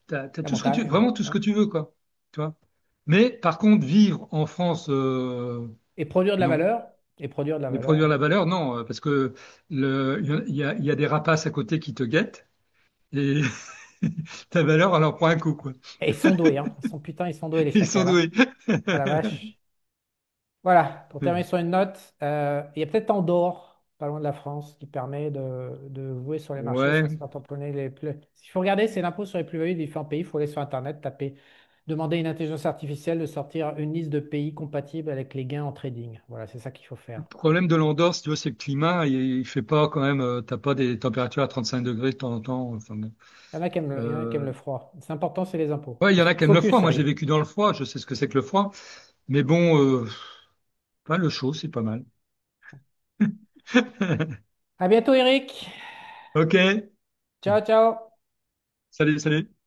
t'as La tout ce que tu, montagne. vraiment tout ce Ouais. que tu veux, quoi. Tu vois. Mais par contre, vivre en France, Et produire de la non. valeur. Et produire de la Et valeur. produire la valeur, non, parce que il y a des rapaces à côté qui te guettent et ta valeur, elle en prend un coup, quoi. Et ils sont doués, hein. Ils sont putain, ils sont doués, les Ils sont chacals, hein. doués. Ah la vache. Voilà, pour terminer sur une note, il y a peut-être Andorre, pas loin de la France, qui permet de jouer sur les marchés sans Ouais, se faire tamponner les plus. Il faut regarder, c'est l'impôt sur les plus-values des différents pays. Il faut aller sur Internet, taper, demander à une intelligence artificielle de sortir une liste de pays compatibles avec les gains en trading. Voilà, c'est ça qu'il faut le faire. problème de l'Andorre, si tu veux, c'est que le climat, il fait pas quand même, t'as pas des températures à 35 degrés de temps en temps. Enfin, bon. Il y en a qui aiment le froid. C'est important, c'est les impôts. Ouais, il y en a qui aiment le froid. Focus, Moi, j'ai allez. vécu dans le froid, je sais ce que c'est que le froid. Mais bon, pas le chaud, c'est pas mal. À bientôt, Eric. Ok, Ciao, ciao. salut, salut.